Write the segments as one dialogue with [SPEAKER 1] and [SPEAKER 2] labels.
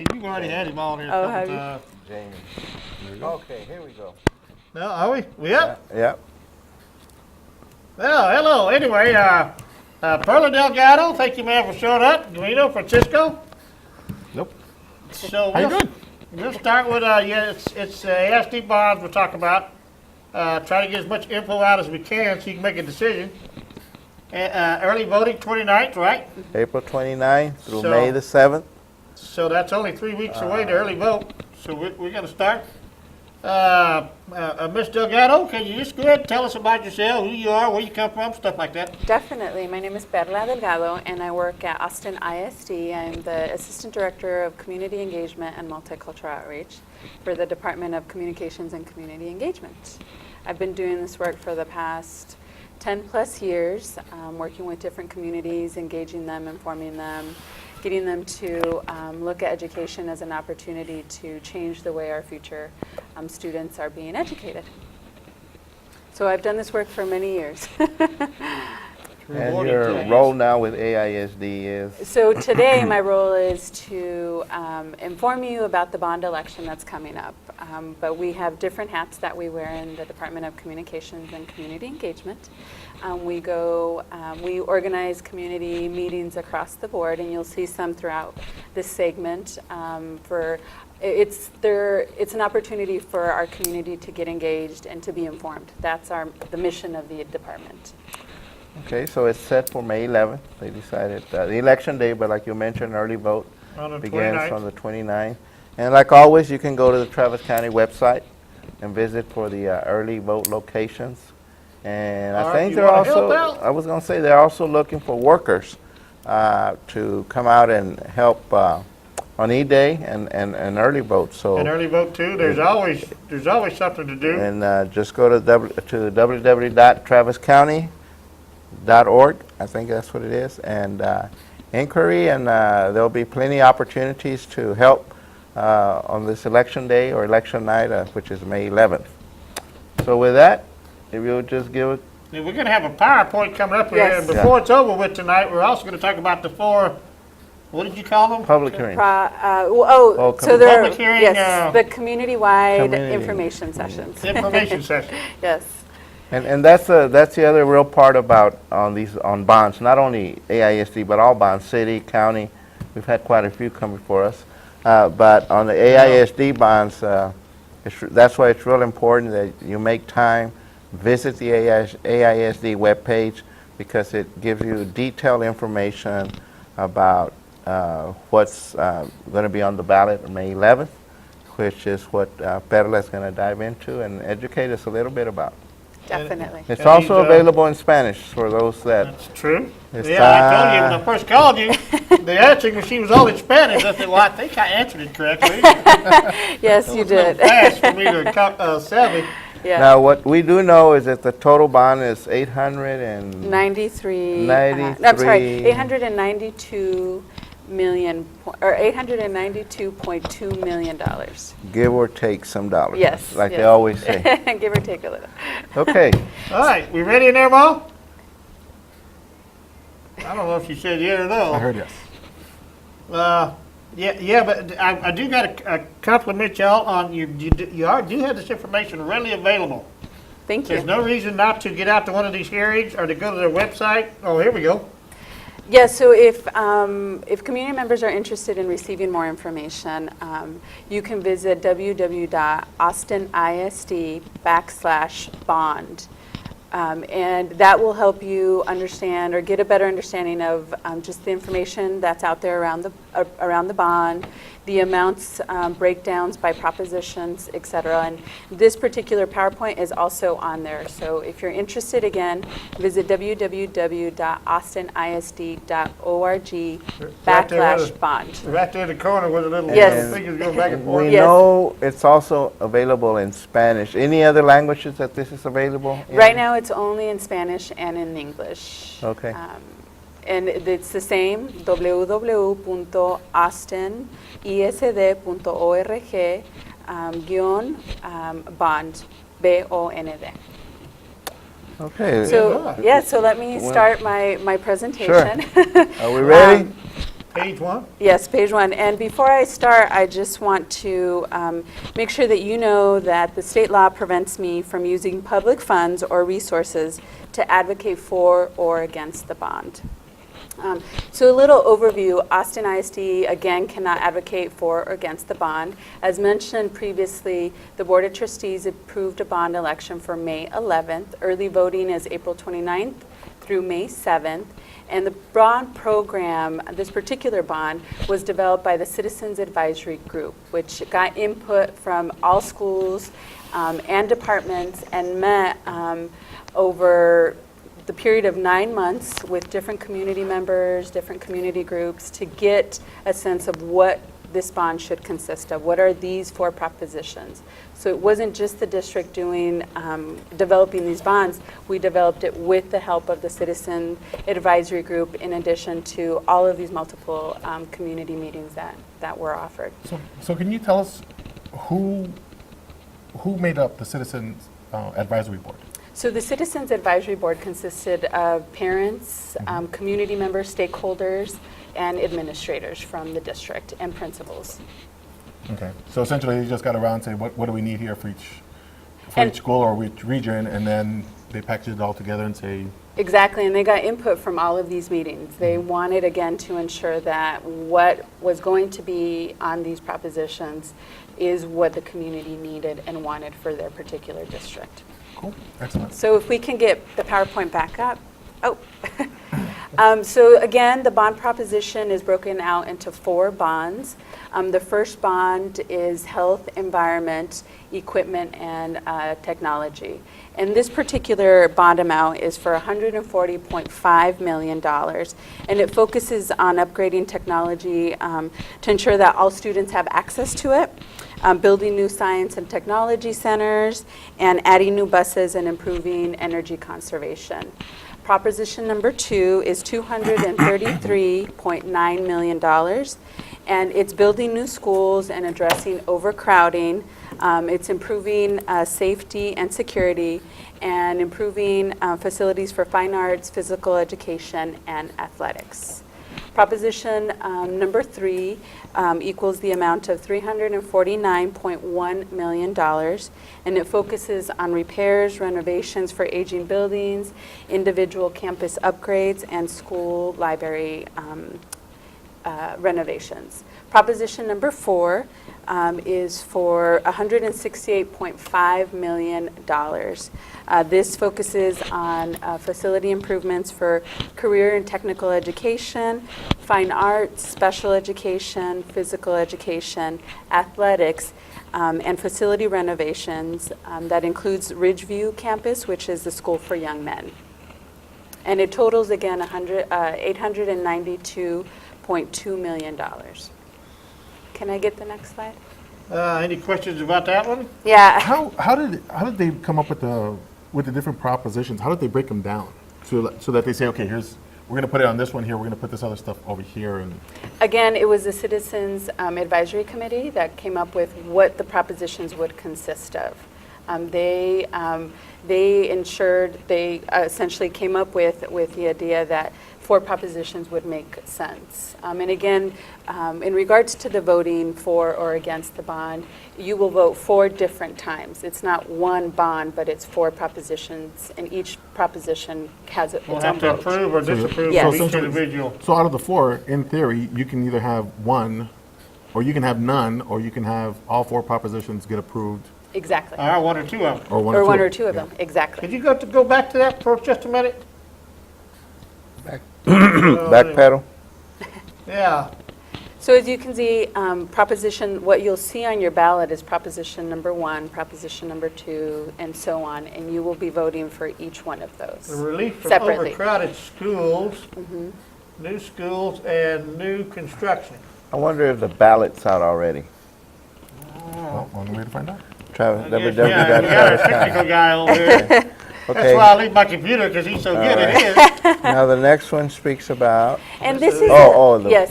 [SPEAKER 1] You've already had him on here
[SPEAKER 2] Oh,
[SPEAKER 1] a
[SPEAKER 2] have
[SPEAKER 1] couple
[SPEAKER 2] you?
[SPEAKER 1] times.
[SPEAKER 3] Jamie. Okay, here we go.
[SPEAKER 1] No, are we? We up?
[SPEAKER 3] Yeah.
[SPEAKER 1] Well, hello. Anyway, Perla Delgado, thank you, ma'am, for showing up. Gavino, Francisco.
[SPEAKER 3] Nope.
[SPEAKER 1] So
[SPEAKER 3] How you doing?
[SPEAKER 1] we'll start with, it's AISD bonds we'll talk about. Try to get as much info out as we can so you can make a decision. Early voting, 29th, right?
[SPEAKER 3] April 29th through
[SPEAKER 1] So-
[SPEAKER 3] May the 7th.
[SPEAKER 1] So that's only 3 weeks away to early vote. So we're going to start. Ms. Delgado, can you just go ahead and tell us about yourself, who you are, where you come from, stuff like that?
[SPEAKER 2] Definitely. My name is Perla Delgado, and I work at Austin ISD. I'm the Assistant Director of Community Engagement and Multicultural Outreach for the Department of Communications and Community Engagement. I've been doing this work for the past 10 plus years, working with different communities, engaging them, informing them, getting them to look at education as an opportunity to change the way our future students are being educated. So I've done this work for many years.
[SPEAKER 3] And your role now with AISD is?
[SPEAKER 2] So today my role is to inform you about the bond election that's coming up. But we have different hats that we wear in the Department of Communications and Community Engagement. We organize community meetings across the board, and you'll see some throughout this segment. It's an opportunity for our community to get engaged and to be informed. That's the mission of the department.
[SPEAKER 3] Okay, so it's set for May 11th. They decided the election day, but like you mentioned, early vote
[SPEAKER 1] On the
[SPEAKER 3] begins
[SPEAKER 1] 29th.
[SPEAKER 3] on the 29th. And like always, you can go to the Travis County website and visit for the early vote locations. And
[SPEAKER 1] Or
[SPEAKER 3] I
[SPEAKER 1] if
[SPEAKER 3] think
[SPEAKER 1] you
[SPEAKER 3] they're
[SPEAKER 1] wanna help
[SPEAKER 3] also,
[SPEAKER 1] out.
[SPEAKER 3] I was going to say, they're also looking for workers to come out and help on E-Day and early vote. So.
[SPEAKER 1] And early vote too. There's always something to do.
[SPEAKER 3] And just go to www.traviscounty.org. I think that's what it is. And inquiry, and there'll be plenty of opportunities to help on this election day or election night, which is May 11th. So with that, if you'll just give it.
[SPEAKER 1] And we're going to have a PowerPoint coming up here.
[SPEAKER 2] Yes.
[SPEAKER 1] And before it's over with tonight, we're also going to talk about the 4, what did you call them?
[SPEAKER 3] Public hearings.
[SPEAKER 2] So there are,
[SPEAKER 1] Public hearing,
[SPEAKER 2] yes, the community-wide
[SPEAKER 3] Community.
[SPEAKER 2] information sessions.
[SPEAKER 1] Information session.
[SPEAKER 2] Yes.
[SPEAKER 3] And that's the other real part about on bonds, not only AISD, but all bonds, city, county. We've had quite a few come before us. But on the AISD bonds, that's why it's real important that you make time, visit the AISD webpage, because it gives you detailed information about what's going to be on the ballot on May 11th, which is what Perla is going to dive into and educate us a little bit about.
[SPEAKER 2] Definitely.
[SPEAKER 3] It's
[SPEAKER 1] And
[SPEAKER 3] also
[SPEAKER 1] these,
[SPEAKER 3] available in Spanish for those that.
[SPEAKER 1] That's true.
[SPEAKER 3] It's
[SPEAKER 1] Yeah, I told you when I first called you, the answering machine was all in Spanish. I said, well, I think I answered it correctly.
[SPEAKER 2] Yes,
[SPEAKER 1] It
[SPEAKER 2] you
[SPEAKER 1] was a little
[SPEAKER 2] did.
[SPEAKER 1] fast for me to savvy.
[SPEAKER 2] Yeah.
[SPEAKER 3] Now, what we do know is that the total bond is
[SPEAKER 2] 93.
[SPEAKER 3] 93.
[SPEAKER 2] I'm sorry, 892 million, or $892.2 million.
[SPEAKER 3] Give or take some dollars.
[SPEAKER 2] Yes.
[SPEAKER 3] Like they
[SPEAKER 2] yes.
[SPEAKER 3] always say.
[SPEAKER 2] Give or take a little.
[SPEAKER 3] Okay.
[SPEAKER 1] All right, we ready in there, Mo? I don't know if you said yeah or no.
[SPEAKER 4] I heard yes.
[SPEAKER 1] Yeah, but I do got to compliment y'all on you do have this information readily available.
[SPEAKER 2] Thank
[SPEAKER 1] There's
[SPEAKER 2] you.
[SPEAKER 1] no reason not to get out to one of these hearings or to go to their website. Oh, here we go.
[SPEAKER 2] Yeah, so if community members are interested in receiving more information, you can visit www.austinisd.bond. And that will help you understand or get a better understanding of just the information that's out there around the bond, the amounts, breakdowns by propositions, et cetera. And this particular PowerPoint is also on there. So if you're interested, again, visit www.austisd.org/bond.
[SPEAKER 1] Right there in the corner with a little
[SPEAKER 2] Yes.
[SPEAKER 1] fingers go back and forth.
[SPEAKER 3] We
[SPEAKER 2] Yes.
[SPEAKER 3] know it's also available in Spanish. Any other languages that this is available in?
[SPEAKER 2] Right now, it's only in Spanish and in English.
[SPEAKER 3] Okay.
[SPEAKER 2] And it's the same, www.austin.isd.org/bond, B-O-N-D.
[SPEAKER 3] Okay.
[SPEAKER 2] So, yeah, so let me start my presentation.
[SPEAKER 3] Are we ready?
[SPEAKER 1] Page 1?
[SPEAKER 2] Yes, page 1. And before I start, I just want to make sure that you know that the state law prevents me from using public funds or resources to advocate for or against the bond. So a little overview, Austin ISD, again, cannot advocate for or against the bond. As mentioned previously, the Board of Trustees approved a bond election for May 11th. Early voting is April 29th through May 7th. And the bond program, this particular bond, was developed by the Citizens Advisory Group, which got input from all schools and departments and met over the period of 9 months with different community members, different community groups, to get a sense of what this bond should consist of. What are these 4 propositions? So it wasn't just the district doing, developing these bonds. We developed it with the help of the Citizen Advisory Group, in addition to all of these multiple community meetings that were offered.
[SPEAKER 4] So can you tell us who made up the Citizens Advisory Board?
[SPEAKER 2] So the Citizens Advisory Board consisted of parents, community members, stakeholders, and administrators from the district, and principals.
[SPEAKER 4] Okay, so essentially you just got around and say, what do we need here for each school or each region, and then they package it all together and say.
[SPEAKER 2] Exactly, and they got input from all of these meetings. They wanted, again, to ensure that what was going to be on these propositions is what the community needed and wanted for their particular district.
[SPEAKER 4] Cool, excellent.
[SPEAKER 2] So if we can get the PowerPoint back up. Oh. So again, the bond proposition is broken out into 4 bonds. The first bond is health, environment, equipment, and technology. And this particular bond amount is for $140.5 million. And it focuses on upgrading technology to ensure that all students have access to it, building new science and technology centers, and adding new buses and improving energy conservation. Proposition number 2 is $233.9 million, and it's building new schools and addressing overcrowding. It's improving safety and security, and improving facilities for fine arts, physical education, and athletics. Proposition number 3 equals the amount of $349.1 million, and it focuses on repairs, renovations for aging buildings, individual campus upgrades, and school library renovations. Proposition number 4 is for $168.5 million. This focuses on facility improvements for career and technical education, fine arts, special education, physical education, athletics, and facility renovations. That includes Ridgeview campus, which is the school for young men. And it totals, again, $892.2 million. Can I get the next slide?
[SPEAKER 1] Any questions about that one?
[SPEAKER 2] Yeah.
[SPEAKER 4] How did they come up with the different propositions? How did they break them down so that they say, okay, we're going to put it on this one here, we're going to put this other stuff over here, and
[SPEAKER 2] Again, it was the Citizens Advisory Committee that came up with what the propositions would consist of. They essentially came up with the idea that 4 propositions would make sense. And again, in regards to the voting for or against the bond, you will vote 4 different times. It's not one bond, but it's 4 propositions, and each proposition has its
[SPEAKER 1] We'll
[SPEAKER 2] own
[SPEAKER 1] have to
[SPEAKER 2] vote.
[SPEAKER 1] approve or disapprove
[SPEAKER 2] Yes.
[SPEAKER 1] of each
[SPEAKER 4] essentially-
[SPEAKER 1] individual.
[SPEAKER 4] So out of the 4, in theory, you can either have one, or you can have none, or you can have all 4 propositions get approved,
[SPEAKER 2] Exactly.
[SPEAKER 1] Or 1 or 2 of them.
[SPEAKER 4] or one
[SPEAKER 2] Or
[SPEAKER 4] or 2.
[SPEAKER 2] one or 2 of
[SPEAKER 4] Yeah.
[SPEAKER 2] them, exactly.
[SPEAKER 1] Could you go back to that for just a minute?
[SPEAKER 3] Backpedal?
[SPEAKER 1] Yeah.
[SPEAKER 2] So as you can see, what you'll see on your ballot is proposition number 1, proposition number 2, and so on, and you will be voting for each one of
[SPEAKER 1] The
[SPEAKER 2] those.
[SPEAKER 1] relief from
[SPEAKER 2] Separately.
[SPEAKER 1] overcrowded schools, new schools, and new construction.
[SPEAKER 3] I wonder if the ballot's out already.
[SPEAKER 4] Well, on the way to find out.
[SPEAKER 3] Travis,
[SPEAKER 1] Yeah, we got a
[SPEAKER 3] Travis
[SPEAKER 1] technical
[SPEAKER 3] County.
[SPEAKER 1] guy over there. That's
[SPEAKER 3] Okay,
[SPEAKER 1] why I leave my computer, because he's so good at his.
[SPEAKER 3] now the next one speaks about,
[SPEAKER 2] And this is, yes,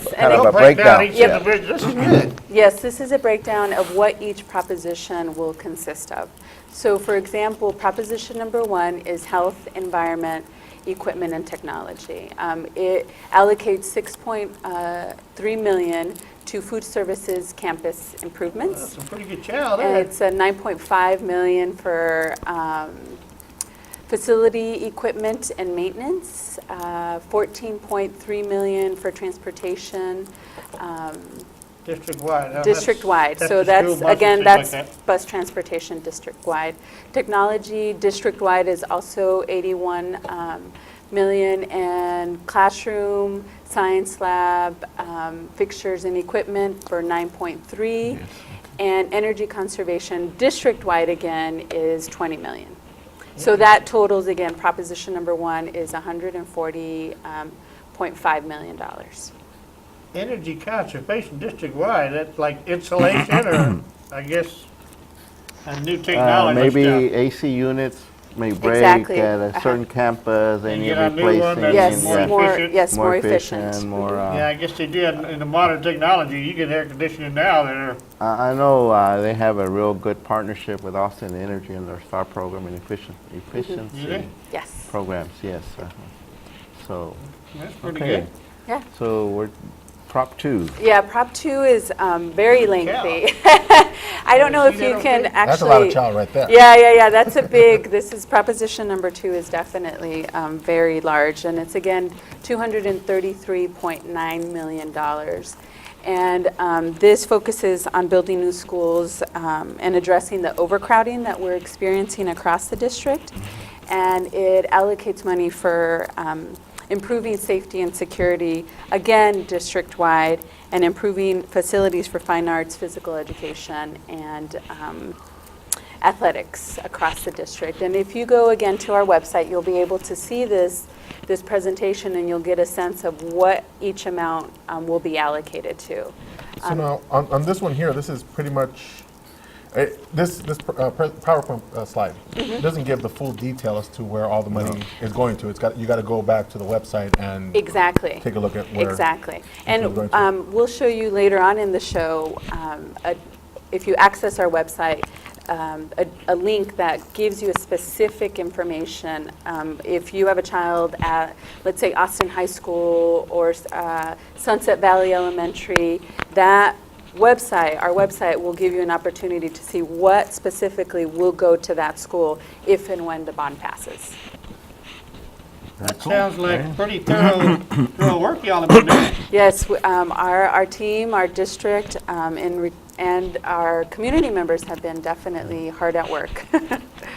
[SPEAKER 3] kind
[SPEAKER 2] and
[SPEAKER 3] of
[SPEAKER 1] They'll
[SPEAKER 3] a
[SPEAKER 1] break down
[SPEAKER 3] breakdown.
[SPEAKER 1] each
[SPEAKER 3] Yeah.
[SPEAKER 1] individual. This is good.
[SPEAKER 2] yes, this is a breakdown of what each proposition will consist of. So for example, proposition number 1 is health, environment, equipment and technology. It allocates $6.3 million to food services campus improvements.
[SPEAKER 1] That's a pretty good child
[SPEAKER 2] And
[SPEAKER 1] there.
[SPEAKER 2] it's a $9.5 million for facility equipment and maintenance, $14.3 million for transportation,
[SPEAKER 1] District-wide. huh?
[SPEAKER 2] district-wide.
[SPEAKER 1] That's
[SPEAKER 2] So
[SPEAKER 1] the
[SPEAKER 2] that's,
[SPEAKER 1] school buses,
[SPEAKER 2] again,
[SPEAKER 1] things like
[SPEAKER 2] that's
[SPEAKER 1] that.
[SPEAKER 2] bus transportation district-wide. Technology district-wide is also 81 million, and classroom, science lab, fixtures and equipment for 9.3. And energy conservation district-wide again is 20 million. So that totals, again, proposition number 1 is $140.5 million.
[SPEAKER 1] Energy conservation district-wide, that's like insulation or, I guess, a new technology
[SPEAKER 3] Maybe
[SPEAKER 1] stuff.
[SPEAKER 3] AC units may break
[SPEAKER 2] Exactly.
[SPEAKER 3] at a certain campus,
[SPEAKER 1] And
[SPEAKER 3] and
[SPEAKER 1] get
[SPEAKER 3] you're
[SPEAKER 1] a new one
[SPEAKER 3] replacing.
[SPEAKER 1] that's
[SPEAKER 2] Yes,
[SPEAKER 1] more
[SPEAKER 3] and,
[SPEAKER 2] more,
[SPEAKER 1] efficient.
[SPEAKER 2] yes, more efficient.
[SPEAKER 3] more.
[SPEAKER 1] Yeah, I guess they did in the modern technology. You get air conditioning now that are,
[SPEAKER 3] I know they have a real good partnership with Austin Energy and their STAR program and efficiency
[SPEAKER 1] do they?
[SPEAKER 2] Yes.
[SPEAKER 3] programs. Yes. So
[SPEAKER 1] That's pretty
[SPEAKER 3] okay.
[SPEAKER 1] good.
[SPEAKER 2] Yeah.
[SPEAKER 3] So we're Prop 2.
[SPEAKER 2] Yeah, Prop 2 is very lengthy. I don't know
[SPEAKER 1] See
[SPEAKER 2] if
[SPEAKER 1] that
[SPEAKER 2] you
[SPEAKER 1] on
[SPEAKER 2] can
[SPEAKER 1] tape?
[SPEAKER 2] actually.
[SPEAKER 4] That's a lot of child right there.
[SPEAKER 2] Yeah, that's a big, this is proposition number 2 is definitely very large, and it's again $233.9 million. And this focuses on building new schools and addressing the overcrowding that we're experiencing across the district. And it allocates money for improving safety and security, again, district-wide, and improving facilities for fine arts, physical education, and athletics across the district. And if you go again to our website, you'll be able to see this presentation, and you'll get a sense of what each amount will be allocated to.
[SPEAKER 4] So now, on this one here, this is pretty much, this PowerPoint slide doesn't give the full detail as to where all the money is going to. You got to go back to the website and
[SPEAKER 2] Exactly.
[SPEAKER 4] take a look at where.
[SPEAKER 2] Exactly.
[SPEAKER 4] it's
[SPEAKER 2] And
[SPEAKER 4] going to.
[SPEAKER 2] we'll show you later on in the show, if you access our website, a link that gives you a specific information. If you have a child at, let's say, Austin High School or Sunset Valley Elementary, that website, our website, will give you an opportunity to see what specifically will go to that school if and when the bond passes.
[SPEAKER 1] That sounds like pretty thorough work y'all have been doing.
[SPEAKER 2] Yes, our team, our district, and our community members have been definitely hard at work.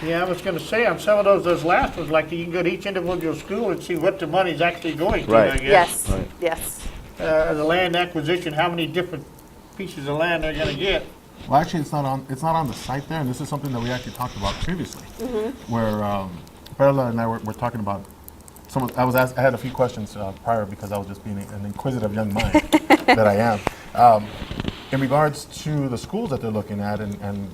[SPEAKER 1] Yeah, I was gonna say, on some of those last ones, like you can go to each individual school and see what the money's actually going to, I
[SPEAKER 3] Right.
[SPEAKER 1] guess.
[SPEAKER 2] Yes,
[SPEAKER 3] Right.
[SPEAKER 2] yes.
[SPEAKER 1] The land acquisition, how many different pieces of land they're gonna get.
[SPEAKER 4] Well, actually, it's not on the site there, and this is something that we actually talked about previously, where Perla and I were talking about. I had a few questions prior because I was just being an inquisitive young mind that I am. In regards to the schools that they're looking at and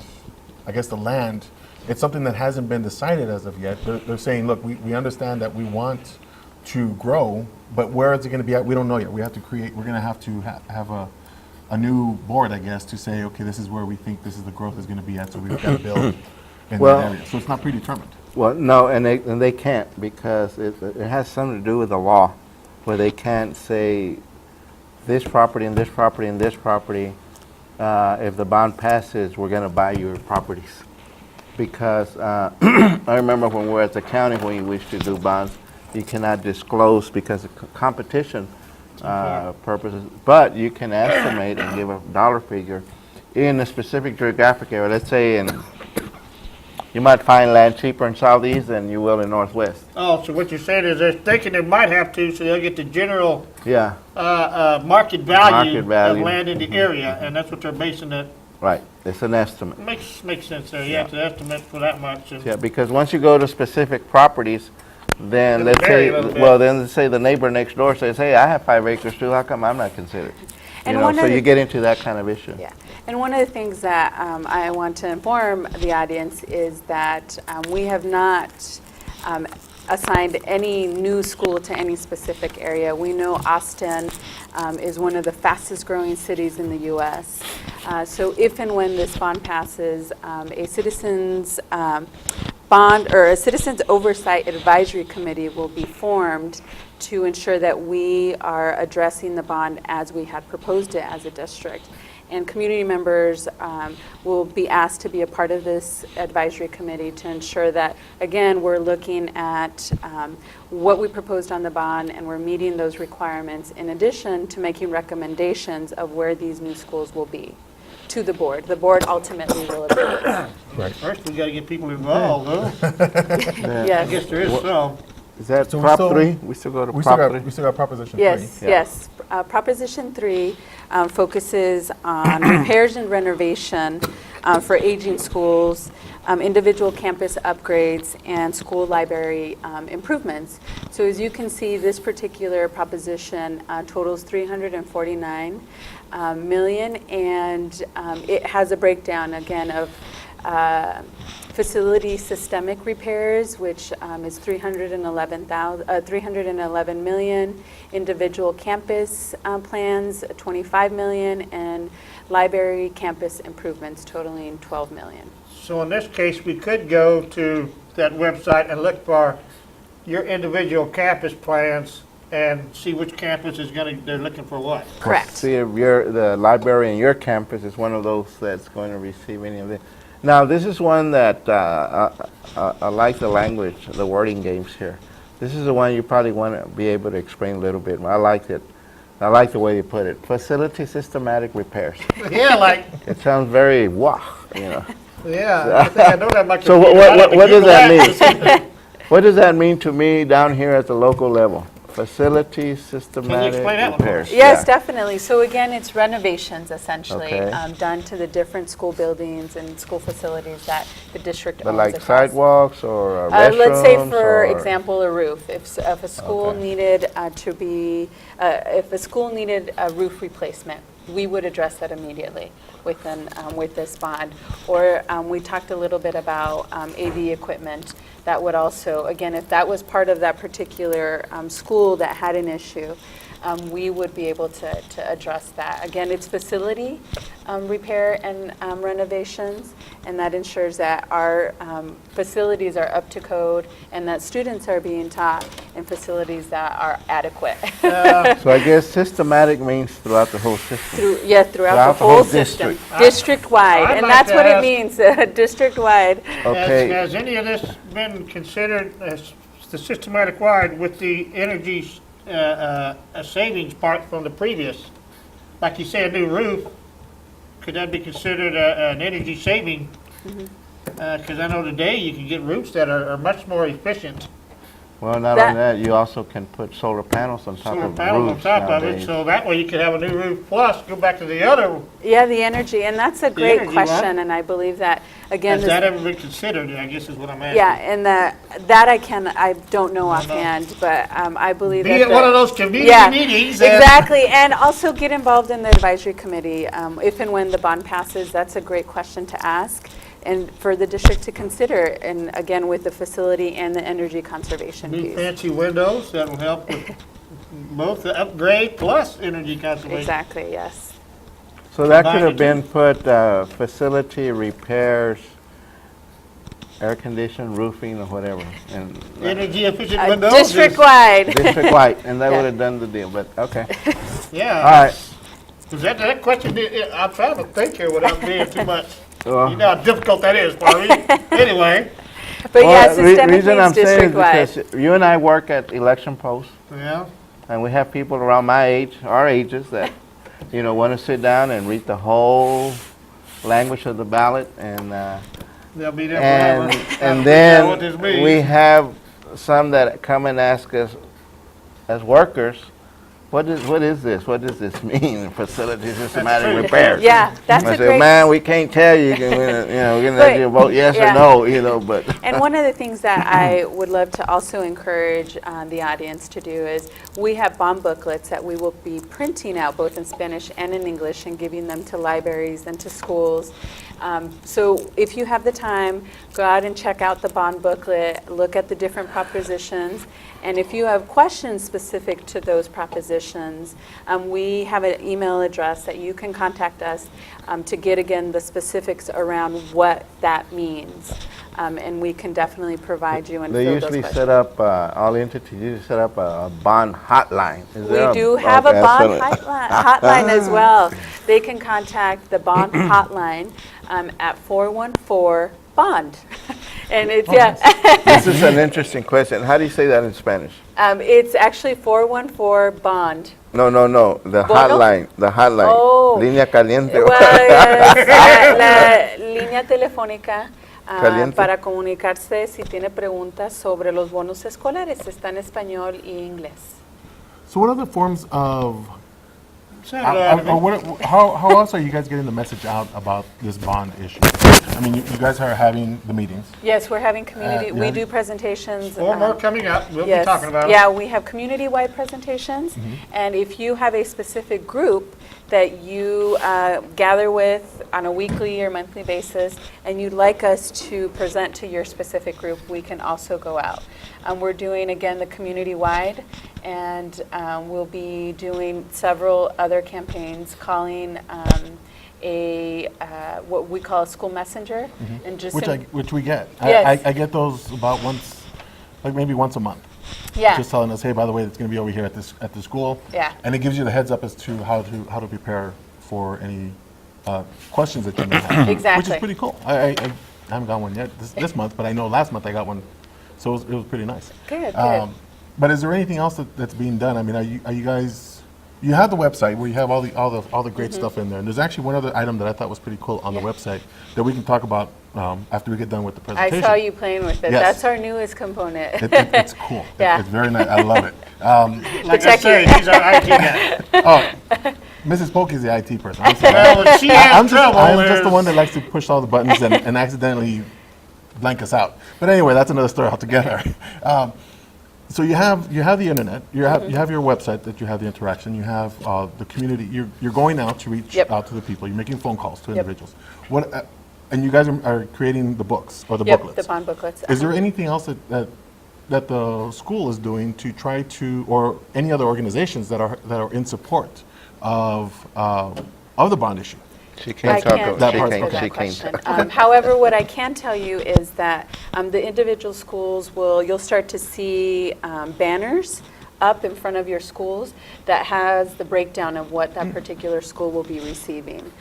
[SPEAKER 4] I guess the land, it's something that hasn't been decided as of yet. They're saying, look, we understand that we want to grow, but where is it going to be at? We don't know yet. We're going to have to have a new board, I guess, to say, okay, this is where we think this is the growth is going to be at, so we've got to build in
[SPEAKER 3] Well-
[SPEAKER 4] that area. So it's not predetermined.
[SPEAKER 3] Well, no, and they can't because it has something to do with the law, where they can't say this property and this property and this property. If the bond passes, we're going to buy your properties. Because I remember when we were at the county, when you wish to do bonds, you cannot disclose because of competition purposes. But you can estimate and give a dollar figure in a specific geographic area. Let's say you might find land cheaper in Southeast than you will in Northwest.
[SPEAKER 1] Oh, so what you're saying is they're thinking they might have to, so they'll get the general
[SPEAKER 3] Yeah,
[SPEAKER 1] market value
[SPEAKER 3] Market value.
[SPEAKER 1] of land in the area, and that's what they're basing it.
[SPEAKER 3] right. It's an estimate.
[SPEAKER 1] Makes sense there. Yeah, it's an estimate for that much. And
[SPEAKER 3] Yeah, because once you go to specific properties, then
[SPEAKER 1] It'll
[SPEAKER 3] let's
[SPEAKER 1] vary
[SPEAKER 3] say,
[SPEAKER 1] a little bit.
[SPEAKER 3] well, then let's say the neighbor next door says, hey, I have 5 acres too, how come I'm not considered?
[SPEAKER 2] And
[SPEAKER 3] You know,
[SPEAKER 2] one
[SPEAKER 3] so
[SPEAKER 2] of the-
[SPEAKER 3] you get into that kind of issue.
[SPEAKER 2] Yeah, and one of the things that I want to inform the audience is that we have not assigned any new school to any specific area. We know Austin is one of the fastest growing cities in the U.S. So if and when this bond passes, a citizens bond or a Citizens Oversight Advisory Committee will be formed to ensure that we are addressing the bond as we had proposed it as a district. And community members will be asked to be a part of this advisory committee to ensure that, again, we're looking at what we proposed on the bond and we're meeting those requirements in addition to making recommendations of where these new schools will be to the board. The board ultimately will approve.
[SPEAKER 1] First, we gotta get people involved, huh? I
[SPEAKER 2] Yes.
[SPEAKER 1] guess there is some.
[SPEAKER 3] Is that
[SPEAKER 4] So we
[SPEAKER 3] Prop
[SPEAKER 4] still-
[SPEAKER 3] 3? We still go to
[SPEAKER 4] We still
[SPEAKER 3] Prop
[SPEAKER 4] got,
[SPEAKER 3] 3?
[SPEAKER 4] we still got Proposition
[SPEAKER 2] Yes,
[SPEAKER 4] 3.
[SPEAKER 3] Yeah.
[SPEAKER 2] yes. Proposition 3 focuses on repairs and renovation for aging schools, individual campus upgrades, and school library improvements. So as you can see, this particular proposition totals $349 million, and it has a breakdown, again, of facility systemic repairs, which is $311 million, individual campus plans, $25 million, and library campus improvements totaling $12 million.
[SPEAKER 1] So in this case, we could go to that website and look for your individual campus plans and see which campus is they're looking for what.
[SPEAKER 2] Correct.
[SPEAKER 3] See if the library in your campus is one of those that's going to receive any of it. Now, this is one that I like the language, the wording games here. This is the one you probably want to be able to explain a little bit more. I liked it. I like the way you put it. Facility systematic repairs.
[SPEAKER 1] Yeah, like,
[SPEAKER 3] It sounds very wah, you know.
[SPEAKER 1] yeah, I think I know that much.
[SPEAKER 3] So what does that mean? What does that mean to me down here at the local level? Facility systematic
[SPEAKER 1] explain that one for us?
[SPEAKER 3] repairs.
[SPEAKER 2] Yes,
[SPEAKER 3] Yeah.
[SPEAKER 2] definitely. So again, it's renovations essentially
[SPEAKER 3] Okay.
[SPEAKER 2] done to the different school buildings and school facilities that the district
[SPEAKER 3] But
[SPEAKER 2] owns
[SPEAKER 3] like
[SPEAKER 2] across.
[SPEAKER 3] sidewalks or restrooms?
[SPEAKER 2] Let's say, for
[SPEAKER 3] or-
[SPEAKER 2] example, a roof. If a school
[SPEAKER 3] Okay.
[SPEAKER 2] needed if a school needed a roof replacement, we would address that immediately with this bond. Or we talked a little bit about AV equipment. That would also, again, if that was part of that particular school that had an issue, we would be able to address that. Again, it's facility repair and renovations, and that ensures that our facilities are up to code and that students are being taught in facilities that are adequate.
[SPEAKER 3] So I guess systematic means throughout the whole system.
[SPEAKER 2] Throughout the whole system.
[SPEAKER 3] district.
[SPEAKER 2] District-wide,
[SPEAKER 1] I'd
[SPEAKER 2] and
[SPEAKER 1] like
[SPEAKER 2] that's
[SPEAKER 1] to
[SPEAKER 2] what it
[SPEAKER 1] ask-
[SPEAKER 2] means, district-wide.
[SPEAKER 3] Okay.
[SPEAKER 1] Has any of this been considered as the systematic wide with the energy savings part from the previous? Like you say, a new roof, could that be considered an energy saving? Because I know today you can get roofs that are much more efficient.
[SPEAKER 3] Well, not
[SPEAKER 2] That-
[SPEAKER 3] only that, you also can put solar panels on top
[SPEAKER 1] Solar
[SPEAKER 3] of
[SPEAKER 1] panels on
[SPEAKER 3] roofs
[SPEAKER 1] top of it,
[SPEAKER 3] nowadays.
[SPEAKER 1] so that way you could have a new roof plus go back to the other.
[SPEAKER 2] Yeah, the energy, and that's a great
[SPEAKER 1] energy one.
[SPEAKER 2] question, and I believe that, again,
[SPEAKER 1] Has
[SPEAKER 2] this-
[SPEAKER 1] that ever been considered, I guess is what I'm asking.
[SPEAKER 2] yeah, and that I don't know offhand, but I believe
[SPEAKER 1] Be
[SPEAKER 2] that
[SPEAKER 1] at one of those community
[SPEAKER 2] yeah,
[SPEAKER 1] meetings. and-
[SPEAKER 2] exactly, and also get involved in the advisory committee. If and when the bond passes, that's a great question to ask, and for the district to consider, and again, with the facility and the energy conservation
[SPEAKER 1] New
[SPEAKER 2] piece.
[SPEAKER 1] fancy windows that will help with both the upgrade plus energy conservation.
[SPEAKER 2] Exactly, yes.
[SPEAKER 3] So that could
[SPEAKER 1] Combine
[SPEAKER 3] have
[SPEAKER 1] the
[SPEAKER 3] been put, facility repairs, air conditioning, roofing, or whatever, and
[SPEAKER 1] Energy efficient windows. is-
[SPEAKER 2] District-wide.
[SPEAKER 3] district-wide, and that
[SPEAKER 2] Yeah.
[SPEAKER 3] would have done the deal, but, okay.
[SPEAKER 1] Yeah.
[SPEAKER 3] All right.
[SPEAKER 1] Because that question, I'm trying to think here without being too much.
[SPEAKER 3] Well-
[SPEAKER 1] You know how difficult that is, Bobby. Anyway,
[SPEAKER 2] But yeah,
[SPEAKER 3] Well,
[SPEAKER 2] systemic
[SPEAKER 3] reason
[SPEAKER 2] means
[SPEAKER 3] I'm saying is
[SPEAKER 2] district-wide.
[SPEAKER 3] because you and I work at election posts,
[SPEAKER 1] yeah.
[SPEAKER 3] and we have people around my age, our ages, that, you know, want to sit down and read the whole language of the ballot, and
[SPEAKER 1] They'll be there
[SPEAKER 3] and
[SPEAKER 1] forever.
[SPEAKER 3] and
[SPEAKER 1] Figure out what this
[SPEAKER 3] then
[SPEAKER 1] means.
[SPEAKER 3] we have some that come and ask us as workers, what is this? What does this mean? Facility systematic
[SPEAKER 1] true.
[SPEAKER 3] repairs.
[SPEAKER 2] Yeah, that's
[SPEAKER 3] I
[SPEAKER 2] a
[SPEAKER 3] said,
[SPEAKER 2] great.
[SPEAKER 3] man, we can't tell you. We're gonna let
[SPEAKER 2] But,
[SPEAKER 3] you vote yes
[SPEAKER 2] yeah.
[SPEAKER 3] or no, you know. But
[SPEAKER 2] And one of the things that I would love to also encourage the audience to do is we have bond booklets that we will be printing out both in Spanish and in English and giving them to libraries and to schools. So if you have the time, go out and check out the bond booklet, look at the different propositions, and if you have questions specific to those propositions, we have an email address that you can contact us to get, again, the specifics around what that means. and we can definitely provide you and
[SPEAKER 3] They
[SPEAKER 2] fill those
[SPEAKER 3] usually
[SPEAKER 2] questions.
[SPEAKER 3] set up, all entities usually set up a bond hotline. Is there
[SPEAKER 2] We
[SPEAKER 3] a-
[SPEAKER 2] do have a
[SPEAKER 3] okay,
[SPEAKER 2] bond
[SPEAKER 3] so-
[SPEAKER 2] hotline as well. They can contact the bond hotline at 414-BOND. And it's, yeah,
[SPEAKER 3] This is an interesting question. How do you say that in Spanish?
[SPEAKER 2] it's actually 414-BOND.
[SPEAKER 3] No, the
[SPEAKER 2] Bono?
[SPEAKER 3] hotline,
[SPEAKER 2] Oh.
[SPEAKER 3] Línea caliente.
[SPEAKER 2] Well, yes, la línea telefónica
[SPEAKER 3] Caliente.
[SPEAKER 2] para comunicarse si tiene preguntas sobre los bonos escolares. Está en español y inglés.
[SPEAKER 4] So what other forms of,
[SPEAKER 1] Send it out to me.
[SPEAKER 4] how else are you guys getting the message out about this bond issue? I mean, you guys are having the meetings.
[SPEAKER 2] Yes, we're having community, we
[SPEAKER 4] yeah.
[SPEAKER 2] do presentations.
[SPEAKER 1] 4 more coming up, we'll be
[SPEAKER 2] Yes.
[SPEAKER 1] talking about it.
[SPEAKER 2] Yeah, we have community-wide presentations, and if you have a specific group that you gather with on a weekly or monthly basis, and you'd like us to present to your specific group, we can also go out. We're doing, again, the community-wide, and we'll be doing several other campaigns, calling what we call a school messenger, and just
[SPEAKER 4] Which we get.
[SPEAKER 2] Yes.
[SPEAKER 4] I get those about once, like maybe once a month.
[SPEAKER 2] yeah.
[SPEAKER 4] Just telling us, hey, by the way, it's going to be over here at the school.
[SPEAKER 2] Yeah.
[SPEAKER 4] And it gives you the heads up as to how to prepare for any questions that you may have.
[SPEAKER 2] Exactly.
[SPEAKER 4] Which is pretty cool. I haven't got one yet this month, but I know last month I got one, so it was pretty nice.
[SPEAKER 2] Good, good.
[SPEAKER 4] But is there anything else that's being done? I mean, are you guys? You have the website where you have all the great stuff in there, and there's actually one other item that I thought was pretty cool on the website that we can talk about after we get done with the
[SPEAKER 2] I
[SPEAKER 4] presentation.
[SPEAKER 2] saw you playing with it.
[SPEAKER 4] Yes.
[SPEAKER 2] That's our newest component.
[SPEAKER 4] It's cool.
[SPEAKER 2] Yeah.
[SPEAKER 4] It's very nice. I love it.
[SPEAKER 1] Like I
[SPEAKER 2] Protect
[SPEAKER 1] say,
[SPEAKER 2] you.
[SPEAKER 1] he's our IT guy.
[SPEAKER 4] Mrs. Pokey is the IT person. I'm sorry.
[SPEAKER 1] Well, when she has trouble,
[SPEAKER 4] I'm just the
[SPEAKER 1] there's-
[SPEAKER 4] one that likes to push all the buttons and accidentally blank us out. But anyway, that's another story altogether. So you have the internet. You have your website that you have the interaction. You have the community. You're going out to reach
[SPEAKER 2] Yep.
[SPEAKER 4] out to the people. You're making phone calls to
[SPEAKER 2] Yep.
[SPEAKER 4] individuals. What? And you guys are creating the books or the
[SPEAKER 2] Yep,
[SPEAKER 4] booklets.
[SPEAKER 2] the bond booklets.
[SPEAKER 4] Is there anything else that the school is doing to try to, or any other organizations that are in support of the bond issue?
[SPEAKER 3] She
[SPEAKER 2] I
[SPEAKER 3] can't talk.
[SPEAKER 2] can't
[SPEAKER 4] That
[SPEAKER 3] She
[SPEAKER 4] part's
[SPEAKER 2] answer
[SPEAKER 3] can't.
[SPEAKER 4] okay.
[SPEAKER 3] She
[SPEAKER 2] that
[SPEAKER 3] can't.
[SPEAKER 2] question. However, what I can tell you is that the individual schools you'll start to see banners up in front of your schools that has the breakdown of what that particular school will be receiving.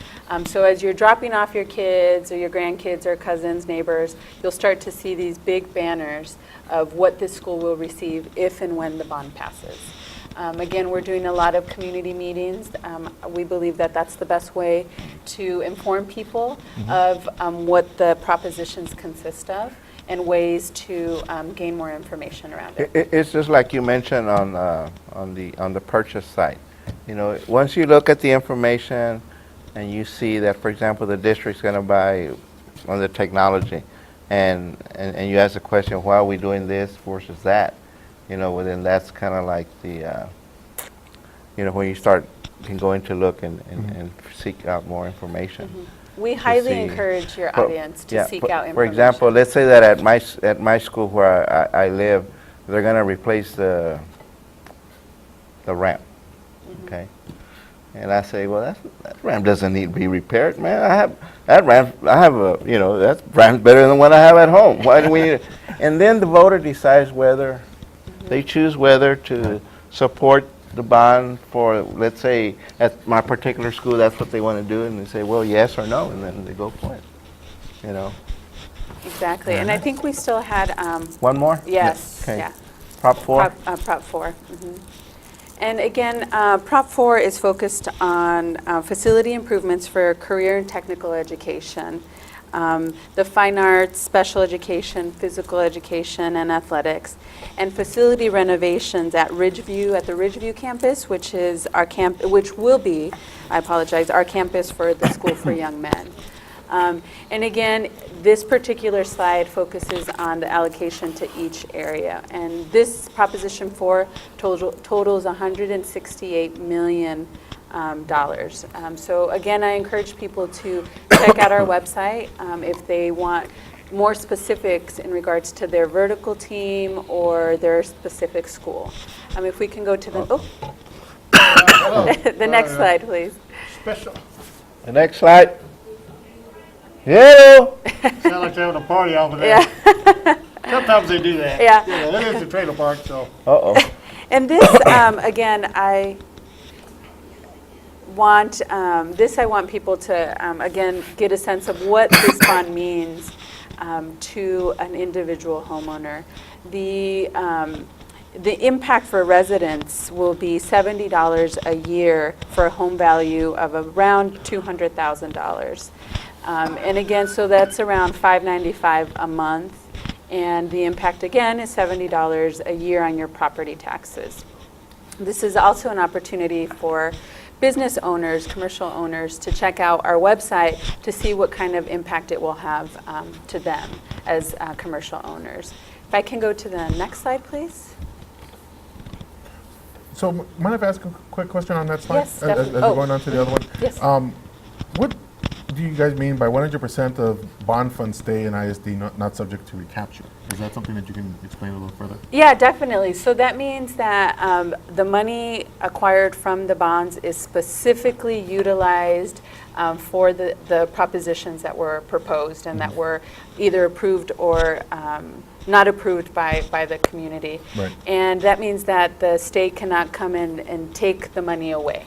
[SPEAKER 2] So as you're dropping off your kids or your grandkids or cousins, neighbors, you'll start to see these big banners of what this school will receive if and when the bond passes. Again, we're doing a lot of community meetings. We believe that that's the best way to inform people of what the propositions consist of and ways to gain more information around it.
[SPEAKER 3] It's just like you mentioned on the purchase side. You know, once you look at the information and you see that, for example, the district's going to buy on the technology, and you ask the question, why are we doing this versus that? You know, well, then that's kind of like the, when you can go into look and seek out more information.
[SPEAKER 2] We highly
[SPEAKER 3] see-
[SPEAKER 2] encourage your
[SPEAKER 3] For-
[SPEAKER 2] audience to
[SPEAKER 3] yeah,
[SPEAKER 2] seek
[SPEAKER 3] for-
[SPEAKER 2] out information.
[SPEAKER 3] For example, let's say that at my school where I live, they're going to replace the ramp, okay? And I say, well, that ramp doesn't need to be repaired, man. I have that ramp's better than what I have at home. Why do we need it? And then the voter decides whether, they choose whether to support the bond for, let's say, at my particular school, that's what they want to do, and they say, well, yes or no, and then they go for it, you know?
[SPEAKER 2] Exactly, and I think we still had,
[SPEAKER 3] One more?
[SPEAKER 2] yes,
[SPEAKER 3] Okay.
[SPEAKER 2] yeah.
[SPEAKER 3] Prop 4?
[SPEAKER 2] Prop 4. And again, Prop 4 is focused on facility improvements for career and technical education, the fine arts, special education, physical education, and athletics, and facility renovations at the Ridgeview campus, which will be, our campus for the School for Young Men. And again, this particular slide focuses on the allocation to each area. And this Proposition 4 totals $168 million. So again, I encourage people to check out our website if they want more specifics in regards to their vertical team or their specific school. If we can go to the next slide, please.
[SPEAKER 1] Special.
[SPEAKER 3] The next slide. Hello.
[SPEAKER 1] Sound like they're having a party over there.
[SPEAKER 2] Yeah.
[SPEAKER 1] Sometimes they do that.
[SPEAKER 2] Yeah.
[SPEAKER 1] You know, it is a trailer park, so.
[SPEAKER 3] Uh-oh.
[SPEAKER 2] And this, again, I want people to, again, get a sense of what this bond means to an individual homeowner. The impact for residents will be $70 a year for a home value of around $200,000. And again, so that's around $595 a month. And the impact, again, is $70 a year on your property taxes. This is also an opportunity for business owners, commercial owners, to check out our website to see what kind of impact it will have to them as commercial owners. If I can go to the next slide, please.
[SPEAKER 4] So, mind if I ask a quick question on that slide?
[SPEAKER 2] Yes,
[SPEAKER 4] As
[SPEAKER 2] definitely.
[SPEAKER 4] we're going on to the other one?
[SPEAKER 2] Yes.
[SPEAKER 4] What do you guys mean by 100% of bond funds stay in ISD, not subject to recapture? Is that something that you can explain a little further?
[SPEAKER 2] Yeah, definitely. So that means that the money acquired from the bonds is specifically utilized for the propositions that were proposed and that were either approved or not approved by the community.
[SPEAKER 4] Right.
[SPEAKER 2] And that means that the state cannot come in and take the money away.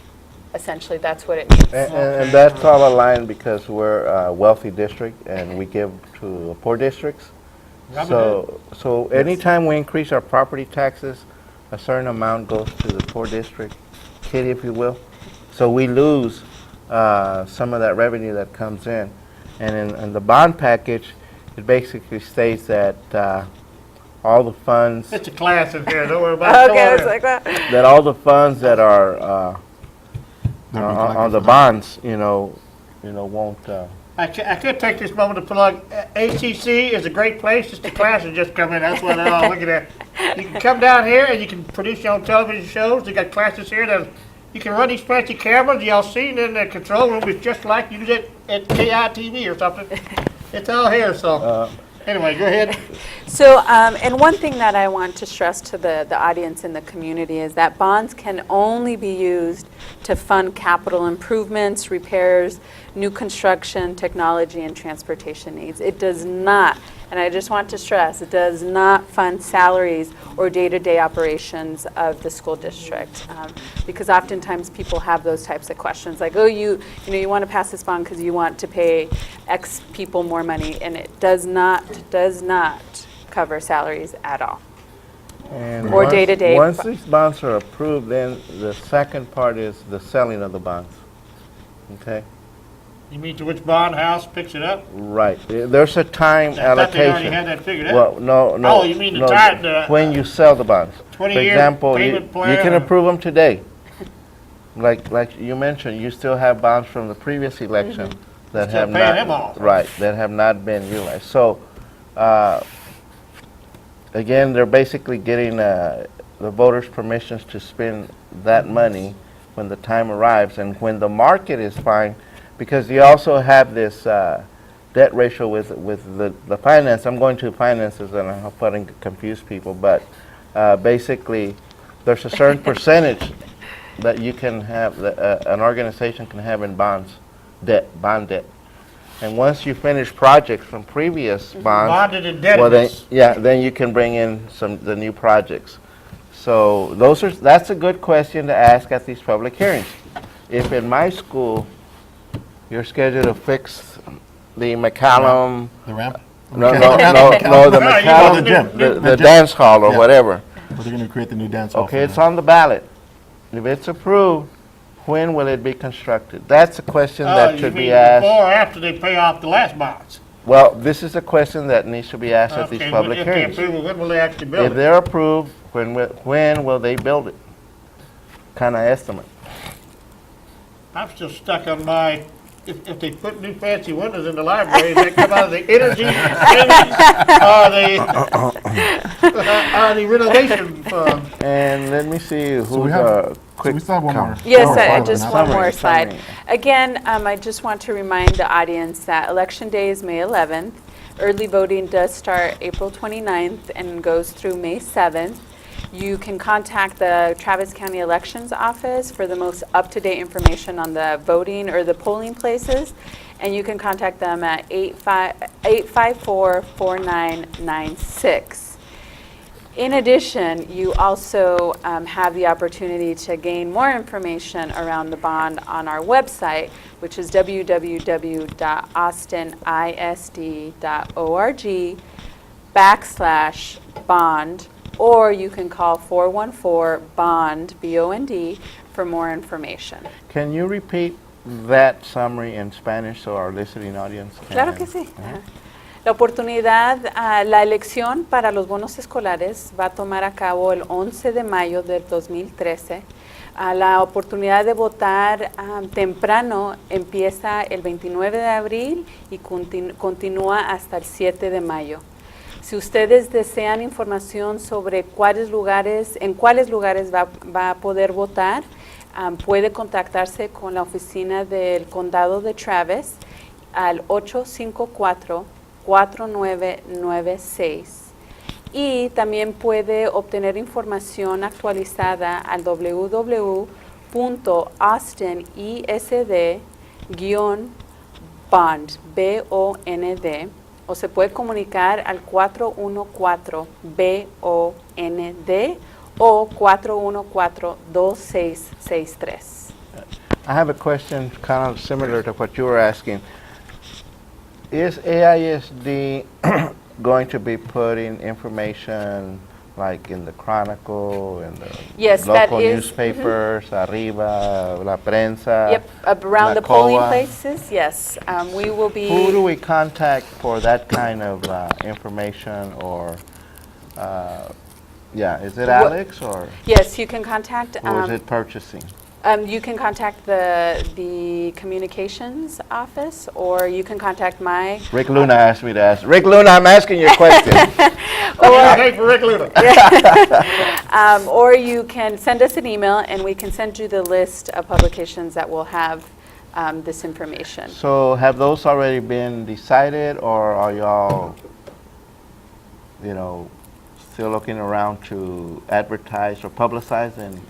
[SPEAKER 2] Essentially, that's what it means.
[SPEAKER 3] And that's all aligned because we're a wealthy district and we give to poor districts. So anytime we increase our property taxes, a certain amount goes to the poor district, kitty, if you will. So we lose some of that revenue that comes in. And in the bond package, it basically states that all the funds,
[SPEAKER 1] It's a class in here, don't worry about it.
[SPEAKER 2] Okay,
[SPEAKER 1] Come on
[SPEAKER 2] it's
[SPEAKER 1] in.
[SPEAKER 2] like that.
[SPEAKER 3] that all the funds that are on the bonds, won't.
[SPEAKER 1] I could take this moment to plug, ACC is a great place, just the classes just come in, that's what they're all looking at. You can come down here and you can produce your own television shows, they got classes here that you can run these fancy cameras, y'all seen in the control room, it's just like use it at KITV or something. It's all here, so, anyway, go ahead.
[SPEAKER 2] So, and one thing that I want to stress to the audience and the community is that bonds can only be used to fund capital improvements, repairs, new construction, technology, and transportation needs. It does not, and I just want to stress, it does not fund salaries or day-to-day operations of the school district. Because oftentimes people have those types of questions, like, oh, you want to pass this bond because you want to pay X people more money, and it does not cover salaries at all.
[SPEAKER 3] And
[SPEAKER 2] Or
[SPEAKER 3] once-
[SPEAKER 2] day-to-day
[SPEAKER 3] Once these bonds are approved, then the second part is the selling of the bonds. Okay?
[SPEAKER 1] You mean to which bond house picks it up?
[SPEAKER 3] Right. There's a time
[SPEAKER 1] I thought they already
[SPEAKER 3] allocation.
[SPEAKER 1] had that figured out.
[SPEAKER 3] Well, no.
[SPEAKER 1] Oh, you mean the
[SPEAKER 3] no,
[SPEAKER 1] time,
[SPEAKER 3] when you sell the bonds.
[SPEAKER 1] 20-year
[SPEAKER 3] For example,
[SPEAKER 1] payment
[SPEAKER 3] you
[SPEAKER 1] plan
[SPEAKER 3] can
[SPEAKER 1] or-
[SPEAKER 3] approve them today. Like you mentioned, you still have bonds from the previous election that
[SPEAKER 1] Still
[SPEAKER 3] have
[SPEAKER 1] paying
[SPEAKER 3] not.
[SPEAKER 1] them off.
[SPEAKER 3] Right, that have not been utilized. So, again, they're basically getting the voters' permissions to spend that money when the time arrives and when the market is fine, because you also have this debt ratio with the finance. I'm going to finances and I'm putting confuse people, but basically there's a certain percentage that you can have, that an organization can have in bonds, bond debt. And once you finish projects from previous bonds,
[SPEAKER 1] Bonded
[SPEAKER 3] well, then,
[SPEAKER 1] indebtedness.
[SPEAKER 3] then you can bring in the new projects. So that's a good question to ask at these public hearings. If in my school, you're scheduled to fix the McCallum,
[SPEAKER 4] The ramp?
[SPEAKER 3] no, the
[SPEAKER 1] No, you
[SPEAKER 3] McCallum,
[SPEAKER 1] want
[SPEAKER 4] the gym.
[SPEAKER 3] the dance hall or
[SPEAKER 4] Yeah.
[SPEAKER 3] whatever.
[SPEAKER 4] But they're going to create the new dance hall.
[SPEAKER 3] Okay,
[SPEAKER 4] for
[SPEAKER 3] it's
[SPEAKER 4] them.
[SPEAKER 3] on the ballot. If it's approved, when will it be constructed? That's a question
[SPEAKER 1] Oh,
[SPEAKER 3] that
[SPEAKER 1] you
[SPEAKER 3] should
[SPEAKER 1] mean
[SPEAKER 3] be asked.
[SPEAKER 1] before or after they pay off the last bonds?
[SPEAKER 3] Well, this is a question that needs to be asked at these
[SPEAKER 1] Okay,
[SPEAKER 3] public
[SPEAKER 1] if they
[SPEAKER 3] hearings.
[SPEAKER 1] approve it, when will they actually build
[SPEAKER 3] If
[SPEAKER 1] it?
[SPEAKER 3] they're approved, when will they build it? Kind of estimate.
[SPEAKER 1] I'm still stuck on my, if they put new fancy windows in the library, they come out of the energy savings or the renovation fund.
[SPEAKER 3] And let me see who's
[SPEAKER 4] we have-
[SPEAKER 3] quick.
[SPEAKER 4] we still have one more.
[SPEAKER 2] Yes,
[SPEAKER 4] Oh,
[SPEAKER 2] I
[SPEAKER 4] sorry,
[SPEAKER 2] just
[SPEAKER 4] Vanessa.
[SPEAKER 2] one
[SPEAKER 3] Summary,
[SPEAKER 2] more slide.
[SPEAKER 3] summary.
[SPEAKER 2] Again, I just want to remind the audience that Election Day is May 11th. Early voting does start April 29th and goes through May 7th. You can contact the Travis County Elections Office for the most up-to-date information on the voting or the polling places, and you can contact them at 854-4996. In addition, you also have the opportunity to gain more information around the bond on our website, which is www.austinisd.org/bond, or you can call 414-BOND, B-O-N-D, for more information.
[SPEAKER 3] Can you repeat that summary in Spanish so our listening audience can?
[SPEAKER 2] Claro que sí. La oportunidad, la elección para los bonos escolares va a tomar a cabo el 11 de mayo del 2013. La oportunidad de votar temprano empieza el 29 de abril y continúa hasta el 7 de mayo. Si ustedes desean información sobre en cuáles lugares va a poder votar, puede contactarse con la oficina del condado de Travis al 854-4996. Y también puede obtener información actualizada al www.austinisd-bond, B-O-N-D, o se puede comunicar al 414-BOND o 414-2663.
[SPEAKER 3] I have a question kind of similar to what you were asking. Is AISD going to be putting information like in the Chronicle, in the
[SPEAKER 2] Yes, that
[SPEAKER 3] local
[SPEAKER 2] is-
[SPEAKER 3] newspapers, Arriba, La Prensa?
[SPEAKER 2] Yep, around
[SPEAKER 3] La
[SPEAKER 2] the polling
[SPEAKER 3] COA?
[SPEAKER 2] places, yes. We will be...
[SPEAKER 3] Who do we contact for that kind of information or, is it Alex or
[SPEAKER 2] Yes, you can contact...
[SPEAKER 3] who is it purchasing?
[SPEAKER 2] You can contact the communications office, or you can contact my...
[SPEAKER 3] Rick Luna asked me to ask. Rick Luna, I'm asking you a question.
[SPEAKER 1] Hey, for Rick Luna.
[SPEAKER 2] Or you can send us an email, and we can send you the list of publications that will have this information.
[SPEAKER 3] So have those already been decided, or are y'all, still looking around to advertise or publicize in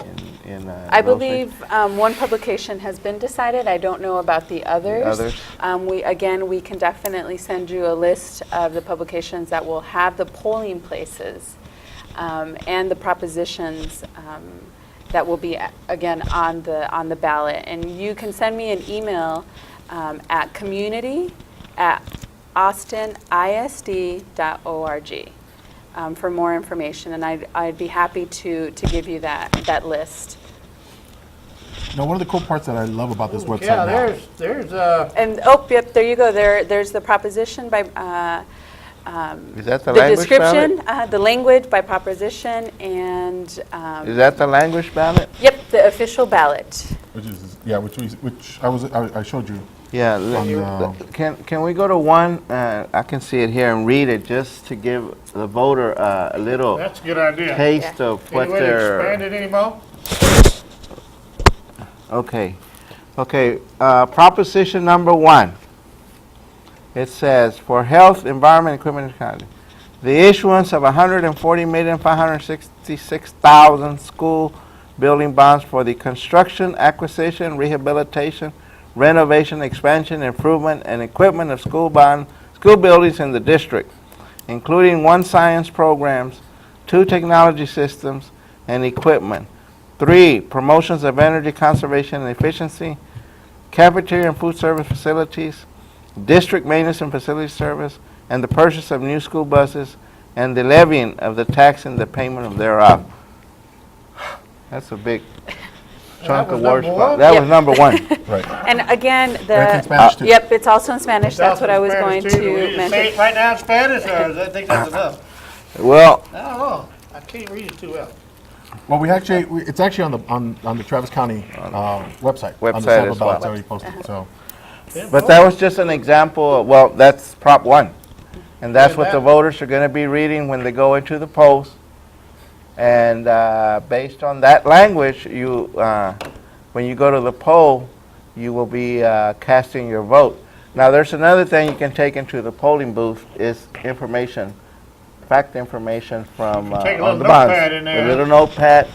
[SPEAKER 2] I
[SPEAKER 3] those
[SPEAKER 2] believe
[SPEAKER 3] things?
[SPEAKER 2] one publication has been decided. I don't know about the others.
[SPEAKER 3] Others?
[SPEAKER 2] We can definitely send you a list of the publications that will have the polling places and the propositions that will be, again, on the ballot. And you can send me an email at community@austinisd.org. For more information, and I'd be happy to give you that list.
[SPEAKER 4] Now, one of the cool parts that I love about this website
[SPEAKER 1] Yeah,
[SPEAKER 4] now,
[SPEAKER 1] there's
[SPEAKER 2] And yep, there you go. There's the proposition by
[SPEAKER 3] Is that the
[SPEAKER 2] the
[SPEAKER 3] language
[SPEAKER 2] description,
[SPEAKER 3] ballot?
[SPEAKER 2] the language by proposition, and
[SPEAKER 3] Is that the language ballot?
[SPEAKER 2] yep, the official ballot.
[SPEAKER 4] which I showed you.
[SPEAKER 3] Yeah.
[SPEAKER 4] On the-
[SPEAKER 3] Can we go to one? I can see it here and read it just to give the voter a little
[SPEAKER 1] that's a good idea.
[SPEAKER 3] taste
[SPEAKER 2] Yeah.
[SPEAKER 3] of what
[SPEAKER 1] Any way to expand
[SPEAKER 3] they're.
[SPEAKER 1] it anymore?
[SPEAKER 3] Okay. Proposition number 1. It says, for health, environment, equipment, and economy, the issuance of 140,566,000 school building bonds for the construction, acquisition, rehabilitation, renovation, expansion, improvement, and equipment of school buildings in the district, including 1 science programs, 2 technology systems, and equipment. 3, promotions of energy conservation and efficiency, cafeteria and food service facilities, district maintenance and facility service, and the purchase of new school buses, and the levying of the tax and the payment of thereof. That's a big chunk
[SPEAKER 1] was
[SPEAKER 3] of words.
[SPEAKER 1] number one?
[SPEAKER 3] That
[SPEAKER 2] Yep.
[SPEAKER 3] was number 1.
[SPEAKER 4] Right.
[SPEAKER 2] And again,
[SPEAKER 4] And it's in Spanish, too.
[SPEAKER 2] yep, it's also in Spanish. That's what I was going
[SPEAKER 1] Spanish, too. Do we
[SPEAKER 2] to
[SPEAKER 1] need say
[SPEAKER 2] mention.
[SPEAKER 1] it right now in Spanish, or I think that's enough?
[SPEAKER 3] Well,
[SPEAKER 1] I don't know. I can't read it too well.
[SPEAKER 4] Well, it's actually on the Travis County website. On the
[SPEAKER 3] Website
[SPEAKER 4] sample
[SPEAKER 3] as
[SPEAKER 4] ballot,
[SPEAKER 3] well.
[SPEAKER 4] it's already posted. So,
[SPEAKER 3] but that was just an example. That's Prop 1. And that's
[SPEAKER 1] Yeah,
[SPEAKER 3] what the
[SPEAKER 1] that-
[SPEAKER 3] voters are going to be reading when they go into the polls. And based on that language, when you go to the poll, you will be casting your vote. Now, there's another thing you can take into the polling booth is information fact information from
[SPEAKER 1] Take a
[SPEAKER 3] on
[SPEAKER 1] little
[SPEAKER 3] the bonds.
[SPEAKER 1] notepad in there.
[SPEAKER 3] A little notepad.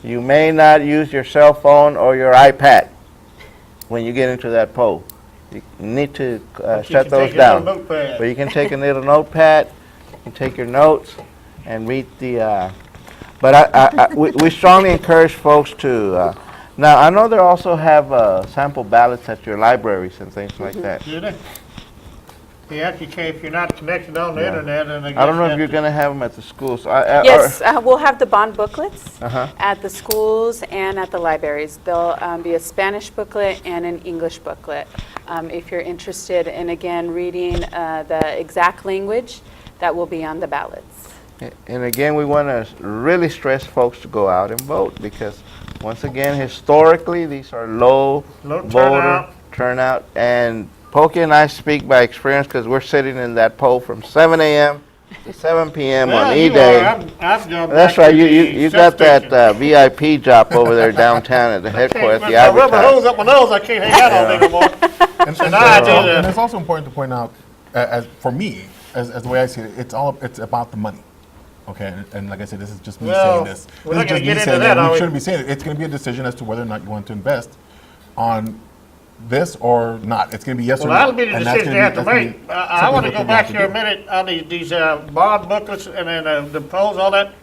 [SPEAKER 3] You may not use your cell phone or your iPad when you get into that poll. You need to shut those down. But you can take a little notepad, you can take your notes, and read the. But we strongly encourage folks to. Now I know they also have sample ballots at your libraries and things like that.
[SPEAKER 1] Do they? Yeah, if you're not connected on the internet, and
[SPEAKER 3] I don't know if you're going to have them at the schools.
[SPEAKER 2] Yes, we'll have the bond booklets
[SPEAKER 3] Uh-huh.
[SPEAKER 2] at the schools and at the libraries. There'll be a Spanish booklet and an English booklet. If you're interested in, again, reading the exact language that will be on the ballots.
[SPEAKER 3] And again, we want to really stress folks to go out and vote because, once again, historically, these are low voter turnout. And Pokey and I speak by experience because we're sitting in that poll from 7 a.m. to 7 p.m. on E-Day. That's right. You got that VIP job over there downtown at the headquarters.
[SPEAKER 1] With my rubber hose up my nose, I can't hang out all day anymore.
[SPEAKER 4] And it's also important to point out, as for me, as the way I see it, it's about the money. Okay, and like I said, this is just me saying this.
[SPEAKER 1] We're not going to get into
[SPEAKER 4] saying
[SPEAKER 1] that,
[SPEAKER 4] we
[SPEAKER 1] are we?
[SPEAKER 4] shouldn't be saying it. It's going to be a decision as to whether or not you want to invest on this or not. It's going to be yes or no.
[SPEAKER 1] Well, that'll be the
[SPEAKER 4] And that's
[SPEAKER 1] decision
[SPEAKER 4] gonna
[SPEAKER 1] you
[SPEAKER 4] be-
[SPEAKER 1] have to
[SPEAKER 4] that's gonna
[SPEAKER 1] make.
[SPEAKER 4] be
[SPEAKER 1] I
[SPEAKER 4] something
[SPEAKER 1] want to
[SPEAKER 4] that
[SPEAKER 1] go
[SPEAKER 4] we're
[SPEAKER 1] back
[SPEAKER 4] gonna
[SPEAKER 1] here a
[SPEAKER 4] have to
[SPEAKER 1] minute on these bond booklets and then the polls, all that.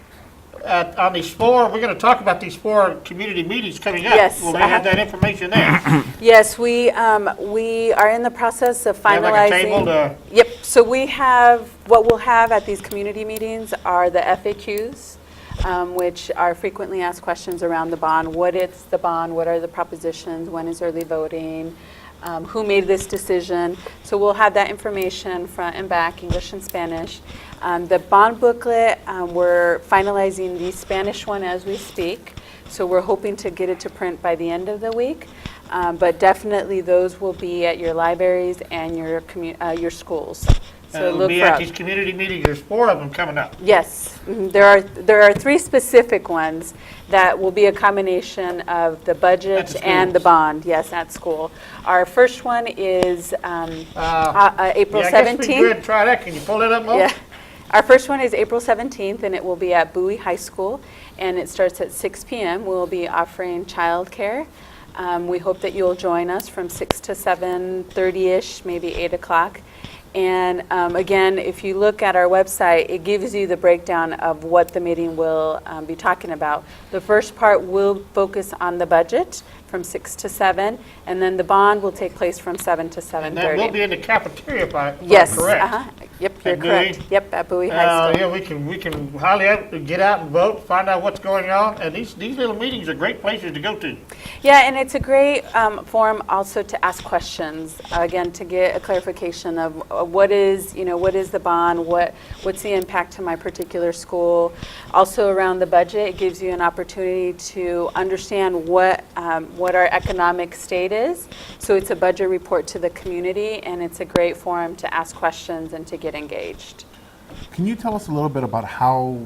[SPEAKER 1] On these four, we're going to talk about these 4 community meetings coming up.
[SPEAKER 2] Yes,
[SPEAKER 1] Will they have that information there?
[SPEAKER 2] Yes, we are in the process of
[SPEAKER 1] Have like a table
[SPEAKER 2] finalizing.
[SPEAKER 1] to-
[SPEAKER 2] Yep, so what we'll have at these community meetings are the FAQs, which are frequently asked questions around the bond. What is the bond? What are the propositions? When is early voting? Who made this decision? So we'll have that information front and back, English and Spanish. The bond booklet, we're finalizing the Spanish one as we speak. So we're hoping to get it to print by the end of the week. But definitely those will be at your libraries and your schools. So
[SPEAKER 1] It'll
[SPEAKER 2] look
[SPEAKER 1] be
[SPEAKER 2] for
[SPEAKER 1] at these community meetings. There's 4 of them coming up.
[SPEAKER 2] Yes, there are 3 specific ones that will be a combination of the
[SPEAKER 1] At
[SPEAKER 2] budget
[SPEAKER 1] the
[SPEAKER 2] and the
[SPEAKER 1] schools.
[SPEAKER 2] bond. Yes, at school. Our first one is April
[SPEAKER 1] Yeah, I guess we
[SPEAKER 2] 17th.
[SPEAKER 1] could try that. Can you pull it up, Mo?
[SPEAKER 2] Yeah. Our first one is April 17th, and it will be at Bowie High School, and it starts at 6 p.m. We'll be offering childcare. We hope that you'll join us from 6 to 7:30-ish, maybe 8 o'clock. And again, if you look at our website, it gives you the breakdown of what the meeting will be talking about. The first part will focus on the budget from 6 to 7, and then the bond will take place from 7 to 7:30.
[SPEAKER 1] And that will be in the cafeteria, if I'm
[SPEAKER 2] Yes,
[SPEAKER 1] correct.
[SPEAKER 2] Yep, you're
[SPEAKER 1] At Bowie?
[SPEAKER 2] correct. Yep, at Bowie High School.
[SPEAKER 1] Yeah, we can highly get out and vote, find out what's going on, and these little meetings are great places to go to.
[SPEAKER 2] Yeah, and it's a great forum also to ask questions, again, to get a clarification of what is the bond, what's the impact to my particular school. Also around the budget, it gives you an opportunity to understand what our economic state is. So it's a budget report to the community, and it's a great forum to ask questions and to get engaged.
[SPEAKER 4] Can you tell us a little bit about how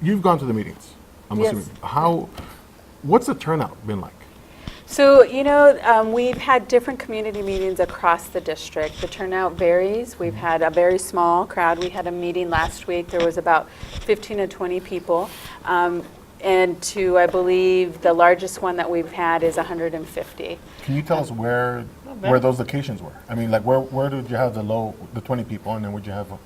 [SPEAKER 4] you've gone to the meetings? I'm
[SPEAKER 2] Yes.
[SPEAKER 4] assuming. What's the turnout been like?
[SPEAKER 2] So, we've had different community meetings across the district. The turnout varies. We've had a very small crowd. We had a meeting last week. There was about 15 to 20 people. And I believe, the largest one that we've had is 150.
[SPEAKER 4] Can you tell us where those locations were? I mean, like where did you have the 20 people, and then where'd you have the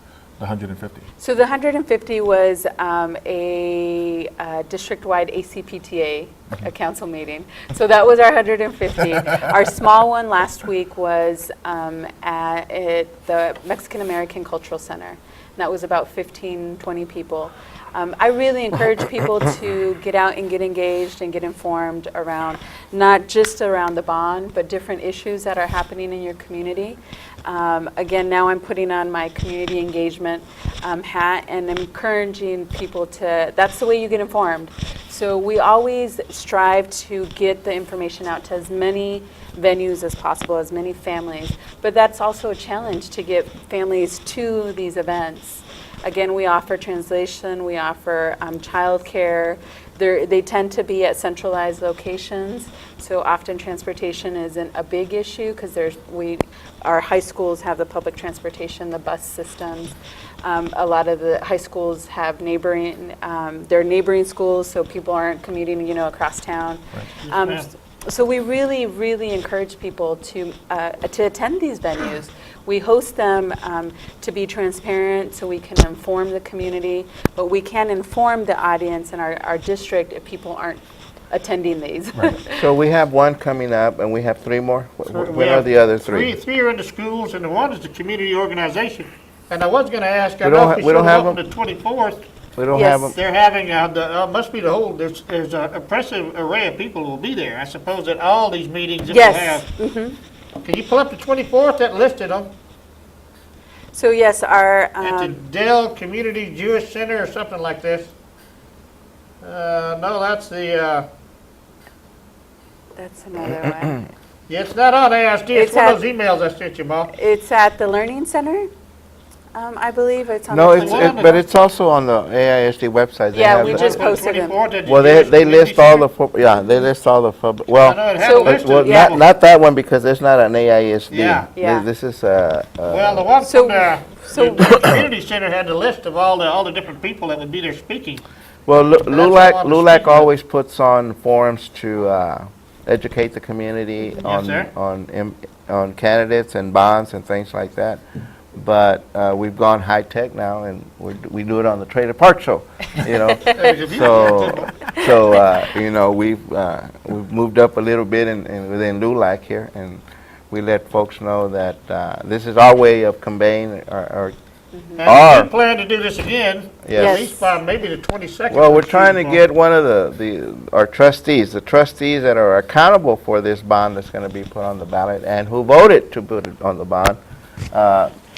[SPEAKER 4] 150?
[SPEAKER 2] So the 150 was a district-wide ACPTA a council meeting. So that was our 150. Our small one last week was at the Mexican American Cultural Center. And that was about 15, 20 people. I really encourage people to get out and get engaged and get informed around, not just around the bond, but different issues that are happening in your community. Again, now I'm putting on my community engagement hat and encouraging people that's the way you get informed. So we always strive to get the information out to as many venues as possible, as many families. But that's also a challenge to get families to these events. Again, we offer translation, we offer childcare. They tend to be at centralized locations, so often transportation isn't a big issue because our high schools have the public transportation, the bus systems. A lot of the high schools have they're neighboring schools, so people aren't commuting, across town.
[SPEAKER 1] ma'am.
[SPEAKER 2] So we really, really encourage people to attend these venues. We host them to be transparent so we can inform the community, but we can inform the audience in our district if people aren't attending these.
[SPEAKER 3] So we have one coming up, and we have 3 more?
[SPEAKER 1] We
[SPEAKER 3] What are
[SPEAKER 1] have
[SPEAKER 3] the other 3?
[SPEAKER 1] Three are in the schools, and the one is the community organization. And I was gonna ask, I
[SPEAKER 3] We
[SPEAKER 1] know
[SPEAKER 3] don't
[SPEAKER 1] if we
[SPEAKER 3] we don't
[SPEAKER 1] showed
[SPEAKER 3] have
[SPEAKER 1] up on
[SPEAKER 3] them?
[SPEAKER 1] the 24th,
[SPEAKER 3] We don't
[SPEAKER 2] Yes.
[SPEAKER 3] have them?
[SPEAKER 1] they're having, must be the whole, there's an impressive array of people who will be there. I suppose at all these meetings that we
[SPEAKER 2] Yes.
[SPEAKER 1] have. Can you pull up the 24th, that listed them?
[SPEAKER 2] So yes, our
[SPEAKER 1] At the Dell Community Jewish Center or something like this. No, that's the,
[SPEAKER 2] that's another one.
[SPEAKER 1] yeah, it's not on AISD, it's
[SPEAKER 2] It's
[SPEAKER 1] one
[SPEAKER 2] at-
[SPEAKER 1] of those emails I sent you, Ma.
[SPEAKER 2] It's at the Learning Center, I believe. It's on
[SPEAKER 3] No,
[SPEAKER 2] the
[SPEAKER 3] it's,
[SPEAKER 2] 20th.
[SPEAKER 3] but it's also on the AISD website. They
[SPEAKER 2] Yeah,
[SPEAKER 3] have
[SPEAKER 2] we
[SPEAKER 3] the-
[SPEAKER 2] just posted them.
[SPEAKER 3] Well, they list all the, they list all the,
[SPEAKER 1] I
[SPEAKER 3] well,
[SPEAKER 1] know it had
[SPEAKER 2] So-
[SPEAKER 1] a list
[SPEAKER 3] well,
[SPEAKER 1] of
[SPEAKER 2] Yeah.
[SPEAKER 1] people.
[SPEAKER 3] not that one because it's not an AISD.
[SPEAKER 1] Yeah.
[SPEAKER 2] Yeah.
[SPEAKER 3] This is,
[SPEAKER 1] Well, the one
[SPEAKER 2] So-
[SPEAKER 1] from the
[SPEAKER 2] so-
[SPEAKER 1] the community center had the list of all the different people that would be there speaking.
[SPEAKER 3] well,
[SPEAKER 1] the
[SPEAKER 3] LULAC,
[SPEAKER 1] one
[SPEAKER 3] LULAC
[SPEAKER 1] speaking.
[SPEAKER 3] always puts on forums to educate the community
[SPEAKER 1] sir.
[SPEAKER 3] on candidates and bonds and things like that. But we've gone high tech now, and we do it on the Trader Park Show, So we've moved up a little bit within LULAC here, and we let folks know that this is our way of conveying our
[SPEAKER 1] And we plan to do this again,
[SPEAKER 3] Yes.
[SPEAKER 1] at least by maybe the 22nd.
[SPEAKER 3] well, we're trying to get one of our trustees, the trustees that are accountable for this bond that's going to be put on the ballot and who voted to put it on the bond.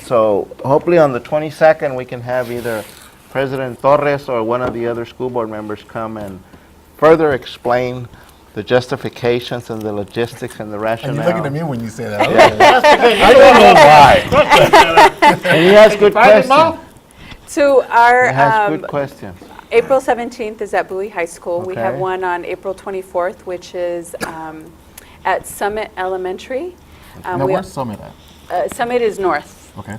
[SPEAKER 3] So hopefully on the 22nd, we can have either President Torres or one of the other school board members come and further explain the justifications and the logistics and the
[SPEAKER 4] And
[SPEAKER 3] rationale.
[SPEAKER 4] you're looking at me when you say that.
[SPEAKER 3] I don't know why. And he has good
[SPEAKER 1] Find them all?
[SPEAKER 3] questions.
[SPEAKER 2] So our
[SPEAKER 3] He has good questions.
[SPEAKER 2] April 17th is at Bowie High School. We have
[SPEAKER 3] Okay.
[SPEAKER 2] one on April 24th, which is at Summit Elementary.
[SPEAKER 4] Now, where's Summit at?
[SPEAKER 2] Summit is north.
[SPEAKER 4] Okay.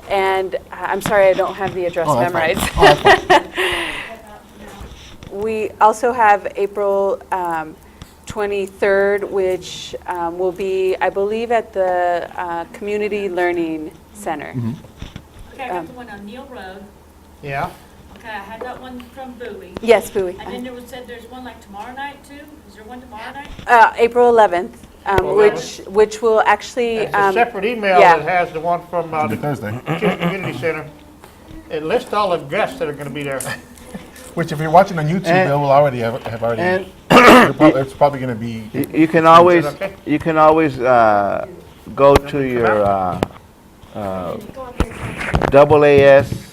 [SPEAKER 2] And I'm sorry, I don't have the address
[SPEAKER 4] Oh, that's fine.
[SPEAKER 2] memorized.
[SPEAKER 4] Oh, that's fine.
[SPEAKER 2] We also have April 23rd, which will be, I believe, at the Community Learning Center.
[SPEAKER 5] Okay, I got the one on Neil Road.
[SPEAKER 1] Yeah.
[SPEAKER 5] Okay, I had that one from Bowie.
[SPEAKER 2] Yes, Bowie.
[SPEAKER 5] And then there was said there's one like tomorrow night too? Is there one tomorrow night?
[SPEAKER 2] April 11th,
[SPEAKER 1] April
[SPEAKER 2] which will actually,
[SPEAKER 1] It's a separate email
[SPEAKER 2] yeah.
[SPEAKER 1] that has the one from
[SPEAKER 4] It'll be
[SPEAKER 1] the
[SPEAKER 4] Thursday.
[SPEAKER 1] Community Center. It lists all the guests that are going to be there.
[SPEAKER 4] Which, if you're watching on YouTube,
[SPEAKER 3] And-
[SPEAKER 4] they will already have already.
[SPEAKER 3] and-
[SPEAKER 4] It's probably going to be.
[SPEAKER 3] You can always,
[SPEAKER 1] okay?
[SPEAKER 3] go to your AAS.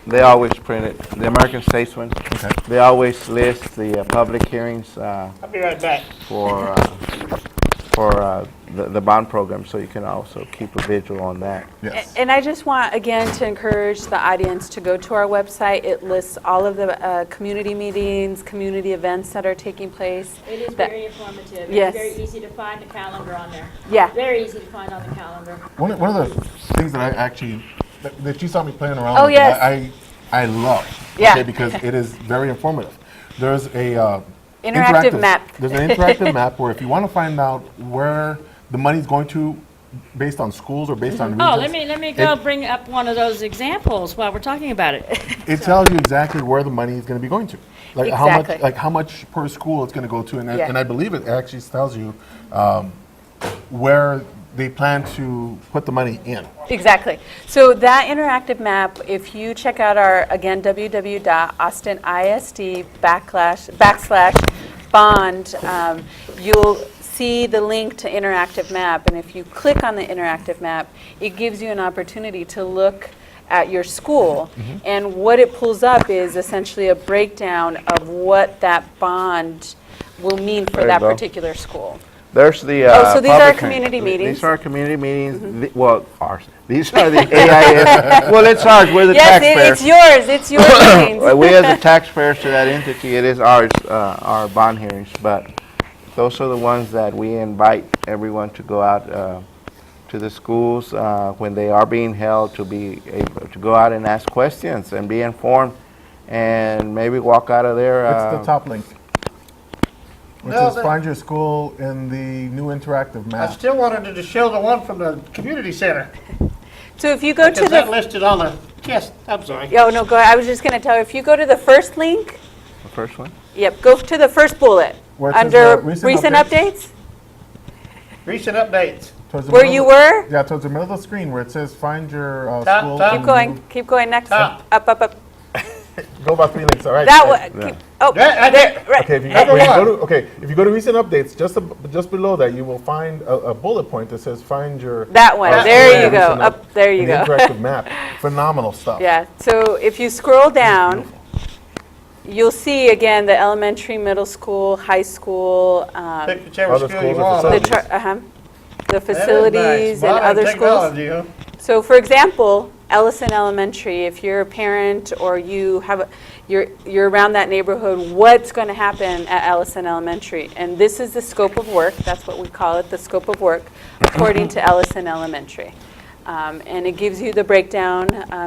[SPEAKER 3] They always print it. The American Statesman.
[SPEAKER 4] Okay.
[SPEAKER 3] They always list the public hearings
[SPEAKER 1] I'll be right back.
[SPEAKER 3] for the bond program, so you can also keep a vigil on that.
[SPEAKER 4] Yes.
[SPEAKER 2] And I just want, again, to encourage the audience to go to our website. It lists all of the community meetings, community events that are taking place.
[SPEAKER 6] It is
[SPEAKER 2] That-
[SPEAKER 6] very informative.
[SPEAKER 2] Yes.
[SPEAKER 6] It's very easy to find the calendar on there.
[SPEAKER 2] Yeah.
[SPEAKER 6] Very easy to find on the calendar.
[SPEAKER 4] One of the things that I actually that you saw me playing around
[SPEAKER 2] Oh,
[SPEAKER 4] with,
[SPEAKER 2] yes.
[SPEAKER 4] I love.
[SPEAKER 2] Yeah.
[SPEAKER 4] Okay, because it is very informative. There's a
[SPEAKER 2] Interactive map.
[SPEAKER 4] There's an interactive map where if you want to find out where the money's going to, based on schools or based on regions.
[SPEAKER 6] Oh, let me go bring up one of those examples while we're talking about it.
[SPEAKER 4] It tells you exactly where the money is going to be going to,
[SPEAKER 2] Exactly.
[SPEAKER 4] how much per school it's going to go to, and
[SPEAKER 2] Yeah.
[SPEAKER 4] and I believe it actually tells you where they plan to put the money in.
[SPEAKER 2] Exactly. So that interactive map, if you check out our, again, www.austinisd/bond, you'll see the link to interactive map. And if you click on the interactive map, it gives you an opportunity to look at your school. And what it pulls up is essentially a breakdown of what that bond will mean for
[SPEAKER 3] There you
[SPEAKER 2] that
[SPEAKER 3] go.
[SPEAKER 2] particular school.
[SPEAKER 3] There's the.
[SPEAKER 2] Oh, so these are
[SPEAKER 3] public
[SPEAKER 2] community
[SPEAKER 3] hearings.
[SPEAKER 2] meetings?
[SPEAKER 3] These are community meetings. Well, ours. These are the AIS. Well, it's ours. We're the taxpayers.
[SPEAKER 2] Yes, it's yours meetings.
[SPEAKER 3] We as the taxpayers to that entity, it is ours, our bond hearings. But those are the ones that we invite everyone to go out to the schools when they are being held, to be able to go out and ask questions and be informed, and maybe walk out of there.
[SPEAKER 4] It's the top link, which
[SPEAKER 1] No,
[SPEAKER 4] is
[SPEAKER 1] the-
[SPEAKER 4] find your school in the new interactive
[SPEAKER 1] I
[SPEAKER 4] map.
[SPEAKER 1] still wanted to show the one from the community center,
[SPEAKER 2] So if you go to
[SPEAKER 1] because that
[SPEAKER 2] the,
[SPEAKER 1] listed on the, yes, I'm sorry.
[SPEAKER 2] oh, no, go ahead. I was just going to tell you, if you go to the first link,
[SPEAKER 3] The first one?
[SPEAKER 2] yep, go to the first bullet.
[SPEAKER 4] Where it says,
[SPEAKER 2] Under
[SPEAKER 4] recent
[SPEAKER 2] recent
[SPEAKER 4] updates.
[SPEAKER 2] updates,
[SPEAKER 1] Recent updates.
[SPEAKER 4] Towards the
[SPEAKER 2] where
[SPEAKER 4] middle
[SPEAKER 2] you
[SPEAKER 4] of the-
[SPEAKER 2] were,
[SPEAKER 4] Yeah, towards the middle of the screen where it says find your
[SPEAKER 1] Top,
[SPEAKER 4] school.
[SPEAKER 1] top.
[SPEAKER 4] in
[SPEAKER 2] keep going, next,
[SPEAKER 1] Top.
[SPEAKER 2] up.
[SPEAKER 4] the new- Go about 3 links, all right?
[SPEAKER 2] That
[SPEAKER 4] right.
[SPEAKER 2] one, oh,
[SPEAKER 1] That-
[SPEAKER 2] there, right.
[SPEAKER 4] Okay, if you,
[SPEAKER 1] Number
[SPEAKER 4] when you
[SPEAKER 1] one.
[SPEAKER 4] go to, okay, if you go to recent updates, just below that, you will find a bullet point that says find your.
[SPEAKER 2] That one,
[SPEAKER 1] That
[SPEAKER 2] there
[SPEAKER 1] one.
[SPEAKER 2] you go,
[SPEAKER 4] recent
[SPEAKER 2] up, there you
[SPEAKER 4] in the
[SPEAKER 2] go.
[SPEAKER 4] interactive map. Phenomenal stuff.
[SPEAKER 2] Yeah, so if you scroll down, you'll see again the elementary, middle school, high school,
[SPEAKER 1] Pick whichever
[SPEAKER 4] Other
[SPEAKER 1] school you
[SPEAKER 4] schools or
[SPEAKER 1] want.
[SPEAKER 2] the,
[SPEAKER 4] facilities.
[SPEAKER 2] the
[SPEAKER 1] That is nice.
[SPEAKER 2] facilities and
[SPEAKER 1] Modern
[SPEAKER 2] other schools.
[SPEAKER 1] technology, huh?
[SPEAKER 2] So for example, Ellison Elementary, if you're a parent or you have, you're around that neighborhood, what's going to happen at Ellison Elementary? And this is the scope of work, that's what we call it, the scope of work, according to Ellison Elementary. And it gives you the breakdown,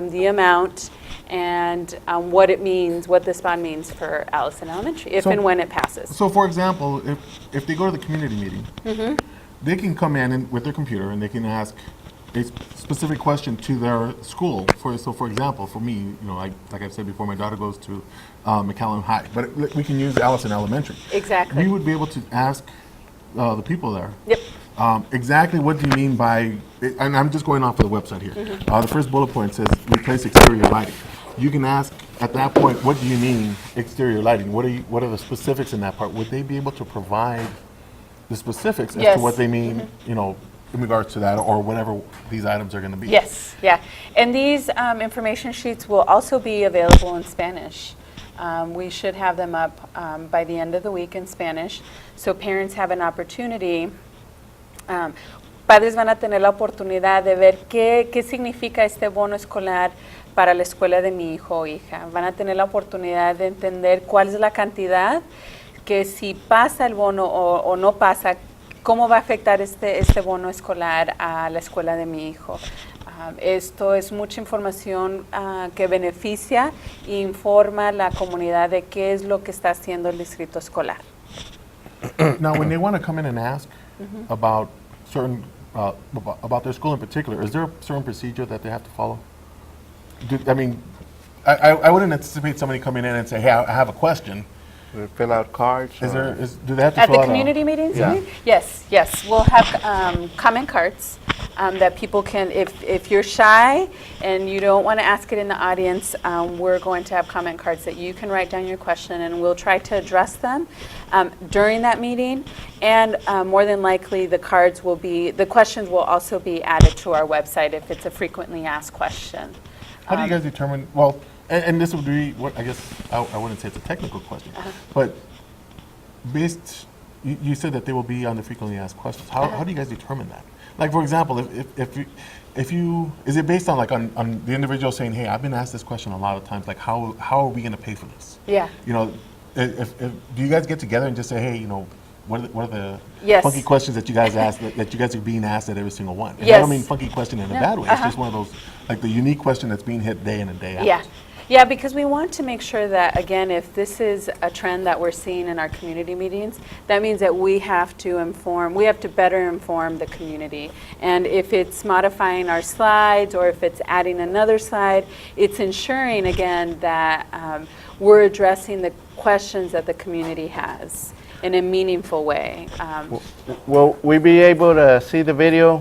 [SPEAKER 2] the amount, and what it means, what this bond means for Ellison Elementary, if
[SPEAKER 4] So-
[SPEAKER 2] and when it passes.
[SPEAKER 4] So for example, if they go to the community meeting,
[SPEAKER 2] Mm-hmm.
[SPEAKER 4] they can come in with their computer and they can ask a specific question to their school. So for example, for me, you know, like I've said before, my daughter goes to McCallum High, but we can use Allison Elementary.
[SPEAKER 2] Exactly.
[SPEAKER 4] We would be able to ask the people there.
[SPEAKER 2] Yep.
[SPEAKER 4] Exactly what do you mean by, and I'm just going off of the website here.
[SPEAKER 2] Mm-hmm.
[SPEAKER 4] The first bullet point says replace exterior lighting. You can ask at that point, what do you mean exterior lighting? What are the specifics in that part? Would they be able to provide the specifics as
[SPEAKER 2] Yes.
[SPEAKER 4] to what they mean, you know, in regards to that or whatever these items are going to be?
[SPEAKER 2] Yes, yeah. And these information sheets will also be available in Spanish. We should have them up by the end of the week in Spanish, so parents have an opportunity. Padres van a tener la oportunidad de ver qué significa este bono escolar para la escuela de mi hijo o hija. Van a tener la oportunidad de entender cuál es la cantidad, que si pasa el bono o no pasa, cómo va a afectar este bono escolar a la escuela de mi hijo. Esto es mucha información que beneficia e informa a la comunidad de qué es lo que está haciendo el distrito escolar.
[SPEAKER 4] Now, when they want to come in and ask about certain, about their school in particular, is there a certain procedure that they have to follow? I wouldn't anticipate somebody coming in and say, hey, I have a question.
[SPEAKER 3] We fill out cards.
[SPEAKER 4] Do
[SPEAKER 3] or-
[SPEAKER 4] they have to
[SPEAKER 2] At
[SPEAKER 4] fill
[SPEAKER 2] the
[SPEAKER 4] out a-
[SPEAKER 2] community meetings?
[SPEAKER 3] Yeah.
[SPEAKER 2] you mean? Yes. We'll have comment cards that people can, if you're shy and you don't want to ask it in the audience, we're going to have comment cards that you can write down your question and we'll try to address them during that meeting. And more than likely, the questions will also be added to our website if it's a frequently asked question.
[SPEAKER 4] How do you guys determine, well, and this would be, what I guess, I wouldn't say it's a technical question, but you said that they will be on the frequently asked questions. How do you guys determine that? Like, for example, if you, is it based on like on the individual saying, hey, I've been asked this question a lot of times, like how are we going to pay for this?
[SPEAKER 2] Yeah.
[SPEAKER 4] You know, if do you guys get together and just say, hey, you know, what are the
[SPEAKER 2] Yes.
[SPEAKER 4] funky questions that you guys ask that you guys are being asked at every single one? And I
[SPEAKER 2] Yes.
[SPEAKER 4] don't mean funky question in a
[SPEAKER 2] No,
[SPEAKER 4] bad way. It's
[SPEAKER 2] uh-huh.
[SPEAKER 4] just one of those, like the unique question that's being hit day in and day out.
[SPEAKER 2] Yeah, because we want to make sure that, again, if this is a trend that we're seeing in our community meetings, that means that we have to better inform the community. And if it's modifying our slides or if it's adding another slide, it's ensuring, again, that we're addressing the questions that the community has in a meaneful way.
[SPEAKER 3] Will we be able to see the video?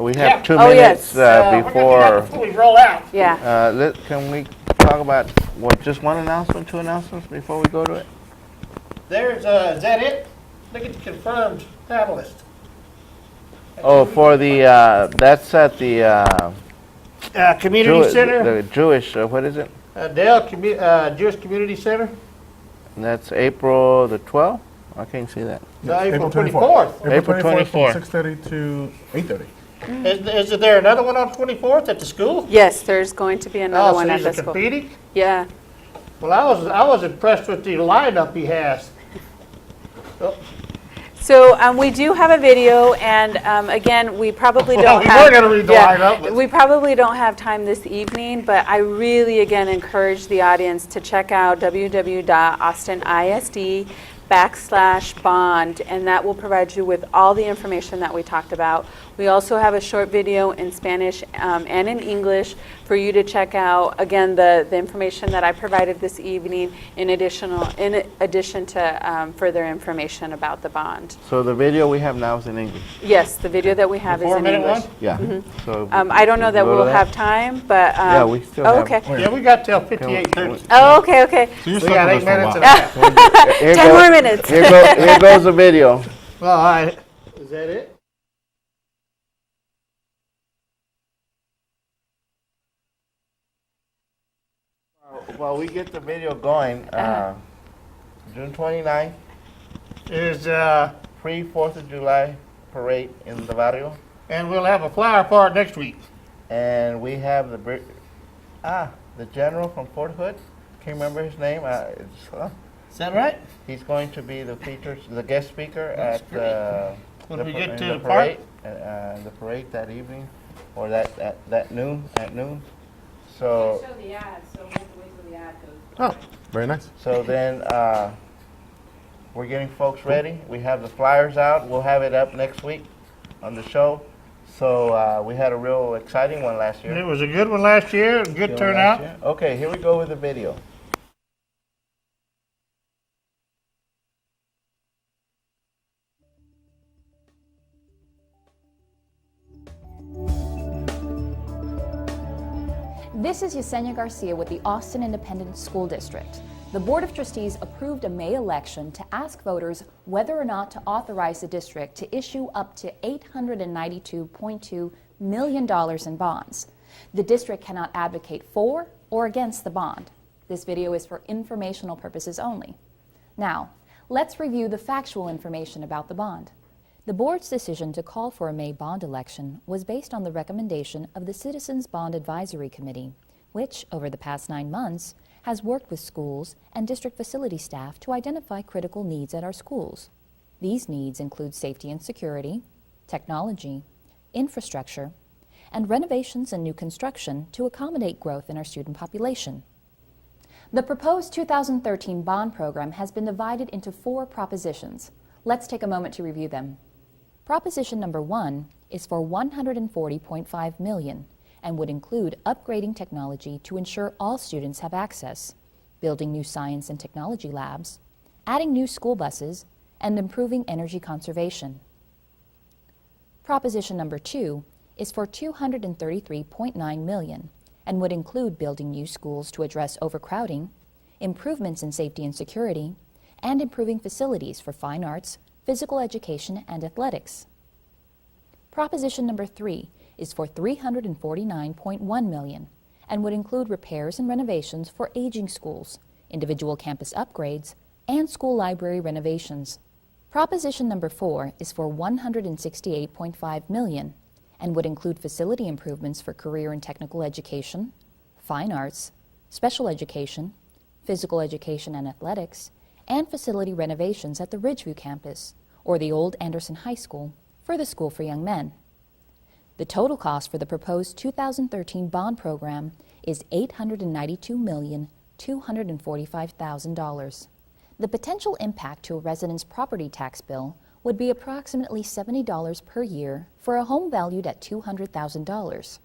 [SPEAKER 3] We
[SPEAKER 1] Yeah.
[SPEAKER 3] have 2
[SPEAKER 2] Oh,
[SPEAKER 3] minutes
[SPEAKER 2] yes.
[SPEAKER 1] We're gonna do that before we roll out.
[SPEAKER 2] Yeah.
[SPEAKER 3] Can we talk about, just one announcement, 2 announcements before we go to it?
[SPEAKER 1] There's, is that it? Look at the confirmed panelist.
[SPEAKER 3] Oh, for the, that's at the
[SPEAKER 1] Community Center,
[SPEAKER 3] the Jewish, what is it?
[SPEAKER 1] Dale Jewish Community Center.
[SPEAKER 3] And that's April the 12th? I can't see that.
[SPEAKER 1] No, April 24th.
[SPEAKER 3] April 24th.
[SPEAKER 4] From 6:30 to 8:30.
[SPEAKER 1] Is there another one on 24th at the school?
[SPEAKER 2] Yes, there's going to be another
[SPEAKER 1] Oh,
[SPEAKER 2] one
[SPEAKER 1] so
[SPEAKER 2] at
[SPEAKER 1] he's
[SPEAKER 2] the
[SPEAKER 1] a
[SPEAKER 2] school.
[SPEAKER 1] competing?
[SPEAKER 2] Yeah.
[SPEAKER 1] Well, I was impressed with the lineup he has. Oh,
[SPEAKER 2] So we do have a video, and again, we probably
[SPEAKER 1] Well,
[SPEAKER 2] don't
[SPEAKER 1] we
[SPEAKER 2] have.
[SPEAKER 1] were gonna read the lineup, but-
[SPEAKER 2] We probably don't have time this evening, but I really, again, encourage the audience to check out www.austinisd.bond, and that will provide you with all the information that we talked about. We also have a short video in Spanish and in English for you to check out. Again, the information that I provided this evening, in addition to further information about the bond.
[SPEAKER 3] So the video we have now is in English.
[SPEAKER 2] Yes, the video that we have
[SPEAKER 1] The
[SPEAKER 2] is in
[SPEAKER 1] 4-minute
[SPEAKER 2] English.
[SPEAKER 1] one?
[SPEAKER 3] Yeah. So
[SPEAKER 2] I don't know that
[SPEAKER 3] go to
[SPEAKER 2] we'll have time, but.
[SPEAKER 3] Yeah, we still
[SPEAKER 2] oh,
[SPEAKER 3] have-
[SPEAKER 2] okay.
[SPEAKER 1] Yeah, we got till 58:30.
[SPEAKER 2] Oh, okay, okay.
[SPEAKER 4] So you're
[SPEAKER 1] We
[SPEAKER 4] stuck
[SPEAKER 1] got
[SPEAKER 4] with
[SPEAKER 1] 8
[SPEAKER 4] us for a
[SPEAKER 1] minutes and a
[SPEAKER 4] while.
[SPEAKER 1] half.
[SPEAKER 3] Here
[SPEAKER 2] 10 more minutes.
[SPEAKER 3] Here goes the video.
[SPEAKER 1] Well, all right. Is that it?
[SPEAKER 3] While we get the video going, June 29th,
[SPEAKER 1] Is,
[SPEAKER 3] free 4th of July parade in the barrio.
[SPEAKER 1] and we'll have a flower part next week.
[SPEAKER 3] And we have the general from Fort Hood. Can't remember his name.
[SPEAKER 1] Is that right?
[SPEAKER 3] He's going to be the guest speaker at
[SPEAKER 1] When we get
[SPEAKER 3] in
[SPEAKER 1] to the
[SPEAKER 3] parade, the parade that evening, or that noon, at noon. So
[SPEAKER 2] Show the ad, so we have to wait till the ad goes.
[SPEAKER 4] Oh, very nice.
[SPEAKER 3] so then we're getting folks ready. We have the flyers out. We'll have it up next week on the show. So we had a real exciting one last year.
[SPEAKER 1] It was a good one last year, good turnout.
[SPEAKER 3] Okay, here we go with the video.
[SPEAKER 7] This is Yesenia Garcia with the Austin Independent School District. The Board of Trustees approved a May election to ask voters whether or not to authorize the district to issue up to $892.2 million in bonds. The district cannot advocate for or against the bond. This video is for informational purposes only. Now, let's review the factual information about the bond. The board's decision to call for a May bond election was based on the recommendation of the Citizens Bond Advisory Committee, which, over the past 9 months, has worked with schools and district facility staff to identify critical needs at our schools. These needs include safety and security, technology, infrastructure, and renovations and new construction to accommodate growth in our student population. The proposed 2013 bond program has been divided into 4 propositions. Let's take a moment to review them. Proposition number 1 is for $140.5 million and would include upgrading technology to ensure all students have access, building new science and technology labs, adding new school buses, and improving energy conservation. Proposition number 2 is for $233.9 million and would include building new schools to address overcrowding, improvements in safety and security, and improving facilities for fine arts, physical education, and athletics. Proposition number 3 is for $349.1 million and would include repairs and renovations for aging schools, individual campus upgrades, and school library renovations. Proposition number 4 is for $168.5 million and would include facility improvements for career and technical education, fine arts, special education, physical education and athletics, and facility renovations at the Ridgeview campus or the old Anderson High School for the School for Young Men. The total cost for the proposed 2013 bond program is $892,245,000. The potential impact to a resident's property tax bill would be approximately $70 per year for a home valued at $200,000.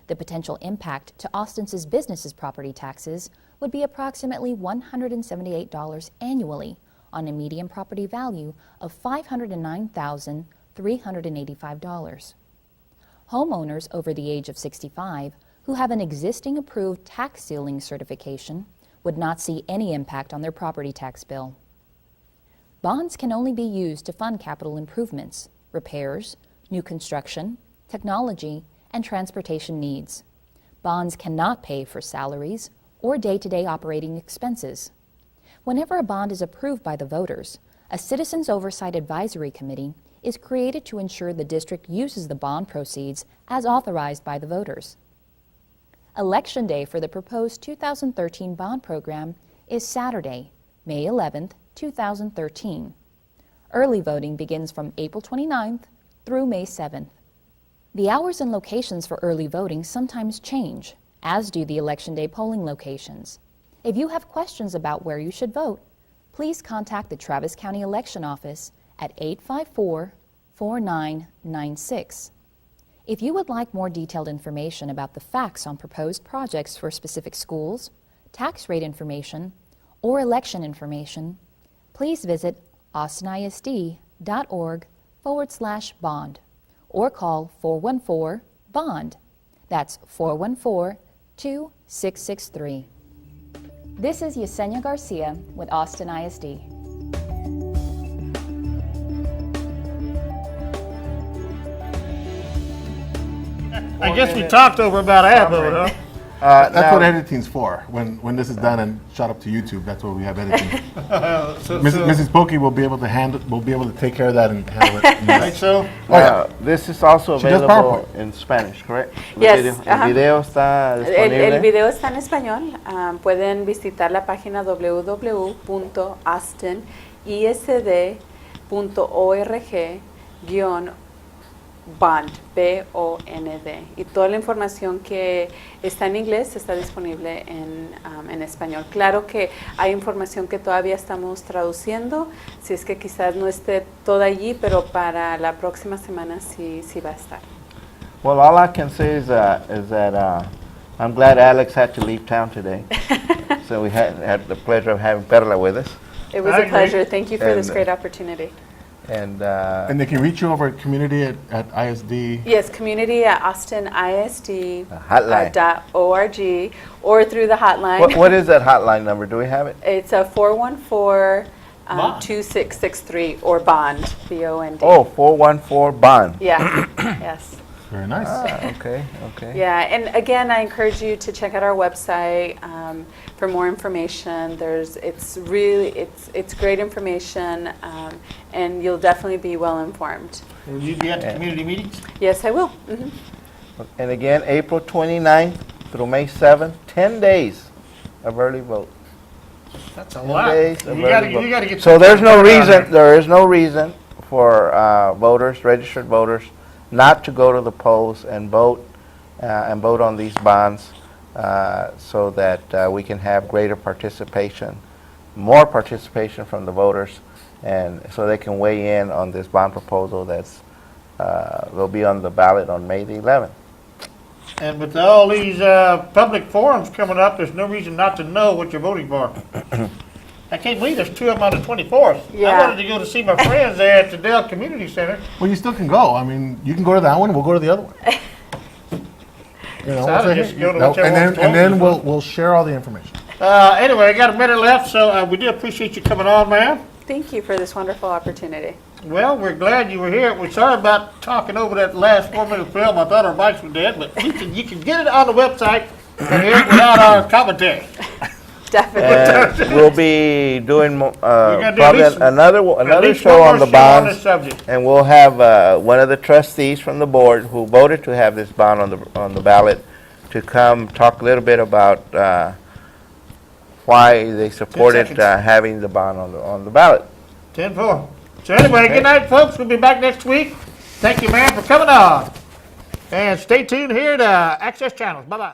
[SPEAKER 7] The potential impact to Austin's businesses' property taxes would be approximately $178 annually on a median property value of $509,385. Homeowners over the age of 65 who have an existing approved tax ceiling certification would not see any impact on their property tax bill. Bonds can only be used to fund capital improvements, repairs, new construction, technology, and transportation needs. Bonds cannot pay for salaries or day-to-day operating expenses. Whenever a bond is approved by the voters, a Citizens Oversight Advisory Committee is created to ensure the district uses the bond proceeds as authorized by the voters. Election day for the proposed 2013 bond program is Saturday, May 11, 2013. Early voting begins from April 29th through May 7th. The hours and locations for early voting sometimes change, as do the Election Day polling locations. If you have questions about where you should vote, please contact the Travis County Election Office at 854-4996. If you would like more detailed information about the facts on proposed projects for specific schools, tax rate information, or election information, please visit austinisd.org/bond or call 414-BOND. That's 414-2663. This is Yesenia Garcia with Austin ISD.
[SPEAKER 1] I guess we talked over about half of it, huh?
[SPEAKER 4] That's
[SPEAKER 3] now-
[SPEAKER 4] what editing's for. When this is done and shot up to YouTube, that's what we have editing. Mrs. Pokey will be able to take care of that and handle it.
[SPEAKER 1] Think so?
[SPEAKER 3] This is also
[SPEAKER 4] She does
[SPEAKER 3] available
[SPEAKER 4] PowerPoint.
[SPEAKER 3] in Spanish, correct?
[SPEAKER 2] Yes,
[SPEAKER 3] El
[SPEAKER 2] ajá.
[SPEAKER 3] video está
[SPEAKER 2] El
[SPEAKER 3] disponible.
[SPEAKER 2] video está en español. Pueden visitar la página www.austinisd.org/bond, B-O-N-D. Y toda la información que está en inglés está disponible en español. Claro que hay información que todavía estamos traduciendo, si es que quizás no esté toda allí, pero para la próxima semana sí va a estar.
[SPEAKER 3] Well, all I can say is that I'm glad Alex had to leave town today. So we had the pleasure of having Perla with us.
[SPEAKER 2] It was
[SPEAKER 1] I
[SPEAKER 2] a
[SPEAKER 1] agree.
[SPEAKER 2] pleasure. Thank you for this
[SPEAKER 3] And,
[SPEAKER 2] great opportunity.
[SPEAKER 3] And
[SPEAKER 4] And they can reach you over at community at ISD.
[SPEAKER 2] Yes, community at austinisd.org
[SPEAKER 3] hotline.
[SPEAKER 2] or through the hotline.
[SPEAKER 3] What is that hotline number? Do we have it?
[SPEAKER 2] It's a 414
[SPEAKER 1] Bond.
[SPEAKER 2] 2663 or bond, B-O-N-D.
[SPEAKER 3] Oh, 414-BOND.
[SPEAKER 2] Yeah, yes.
[SPEAKER 4] Very nice.
[SPEAKER 3] Okay.
[SPEAKER 2] Yeah, and again, I encourage you to check out our website for more information. It's great information, and you'll definitely be well informed.
[SPEAKER 1] Will you be at the community meetings?
[SPEAKER 2] Yes, I will.
[SPEAKER 3] And again, April 29th through May 7th, 10 days of early vote.
[SPEAKER 1] That's a
[SPEAKER 3] 10
[SPEAKER 1] lot.
[SPEAKER 3] days of
[SPEAKER 1] You
[SPEAKER 3] early
[SPEAKER 1] gotta
[SPEAKER 3] vote.
[SPEAKER 1] get.
[SPEAKER 3] So
[SPEAKER 1] some
[SPEAKER 3] there is no
[SPEAKER 1] out
[SPEAKER 3] reason for voters, registered voters, not to go to the polls and vote on these bonds so that we can have greater participation, more participation from the voters, and so they can weigh in on this bond proposal that's will be on the ballot on May the 11th.
[SPEAKER 1] And with all these public forums coming up, there's no reason not to know what you're voting for. I can't believe there's 2 of them on the 24th.
[SPEAKER 2] Yeah.
[SPEAKER 1] I wanted to go to see my friends there at the Dell Community Center.
[SPEAKER 4] Well, you still can go. I mean, you can go to that one. We'll go to the other one. You know,
[SPEAKER 1] So I would just go to whichever one's
[SPEAKER 4] and then
[SPEAKER 1] closest.
[SPEAKER 4] we'll share all the information.
[SPEAKER 1] Anyway, I got a minute left, so we do appreciate you coming on, man.
[SPEAKER 2] Thank you for this wonderful opportunity.
[SPEAKER 1] Well, we're glad you were here. We're sorry about talking over that last 4-minute film. I thought our mics were dead, but you can get it on the website and hear it without our commentary.
[SPEAKER 2] Definitely.
[SPEAKER 3] And we'll be doing
[SPEAKER 1] gonna do
[SPEAKER 3] probably
[SPEAKER 1] at least- At
[SPEAKER 3] another
[SPEAKER 1] least
[SPEAKER 3] show
[SPEAKER 1] one
[SPEAKER 3] on
[SPEAKER 1] more
[SPEAKER 3] the
[SPEAKER 1] show on this
[SPEAKER 3] bonds,
[SPEAKER 1] subject.
[SPEAKER 3] and we'll have one of the trustees from the board who voted to have this bond on the ballot to come talk a little bit about why they supported
[SPEAKER 1] 10 seconds.
[SPEAKER 3] having the bond on the ballot.
[SPEAKER 1] 10-4. So anyway, good night, folks. We'll be back next week. Thank you, man, for coming on. And stay tuned here to Access Channels. Bye-bye.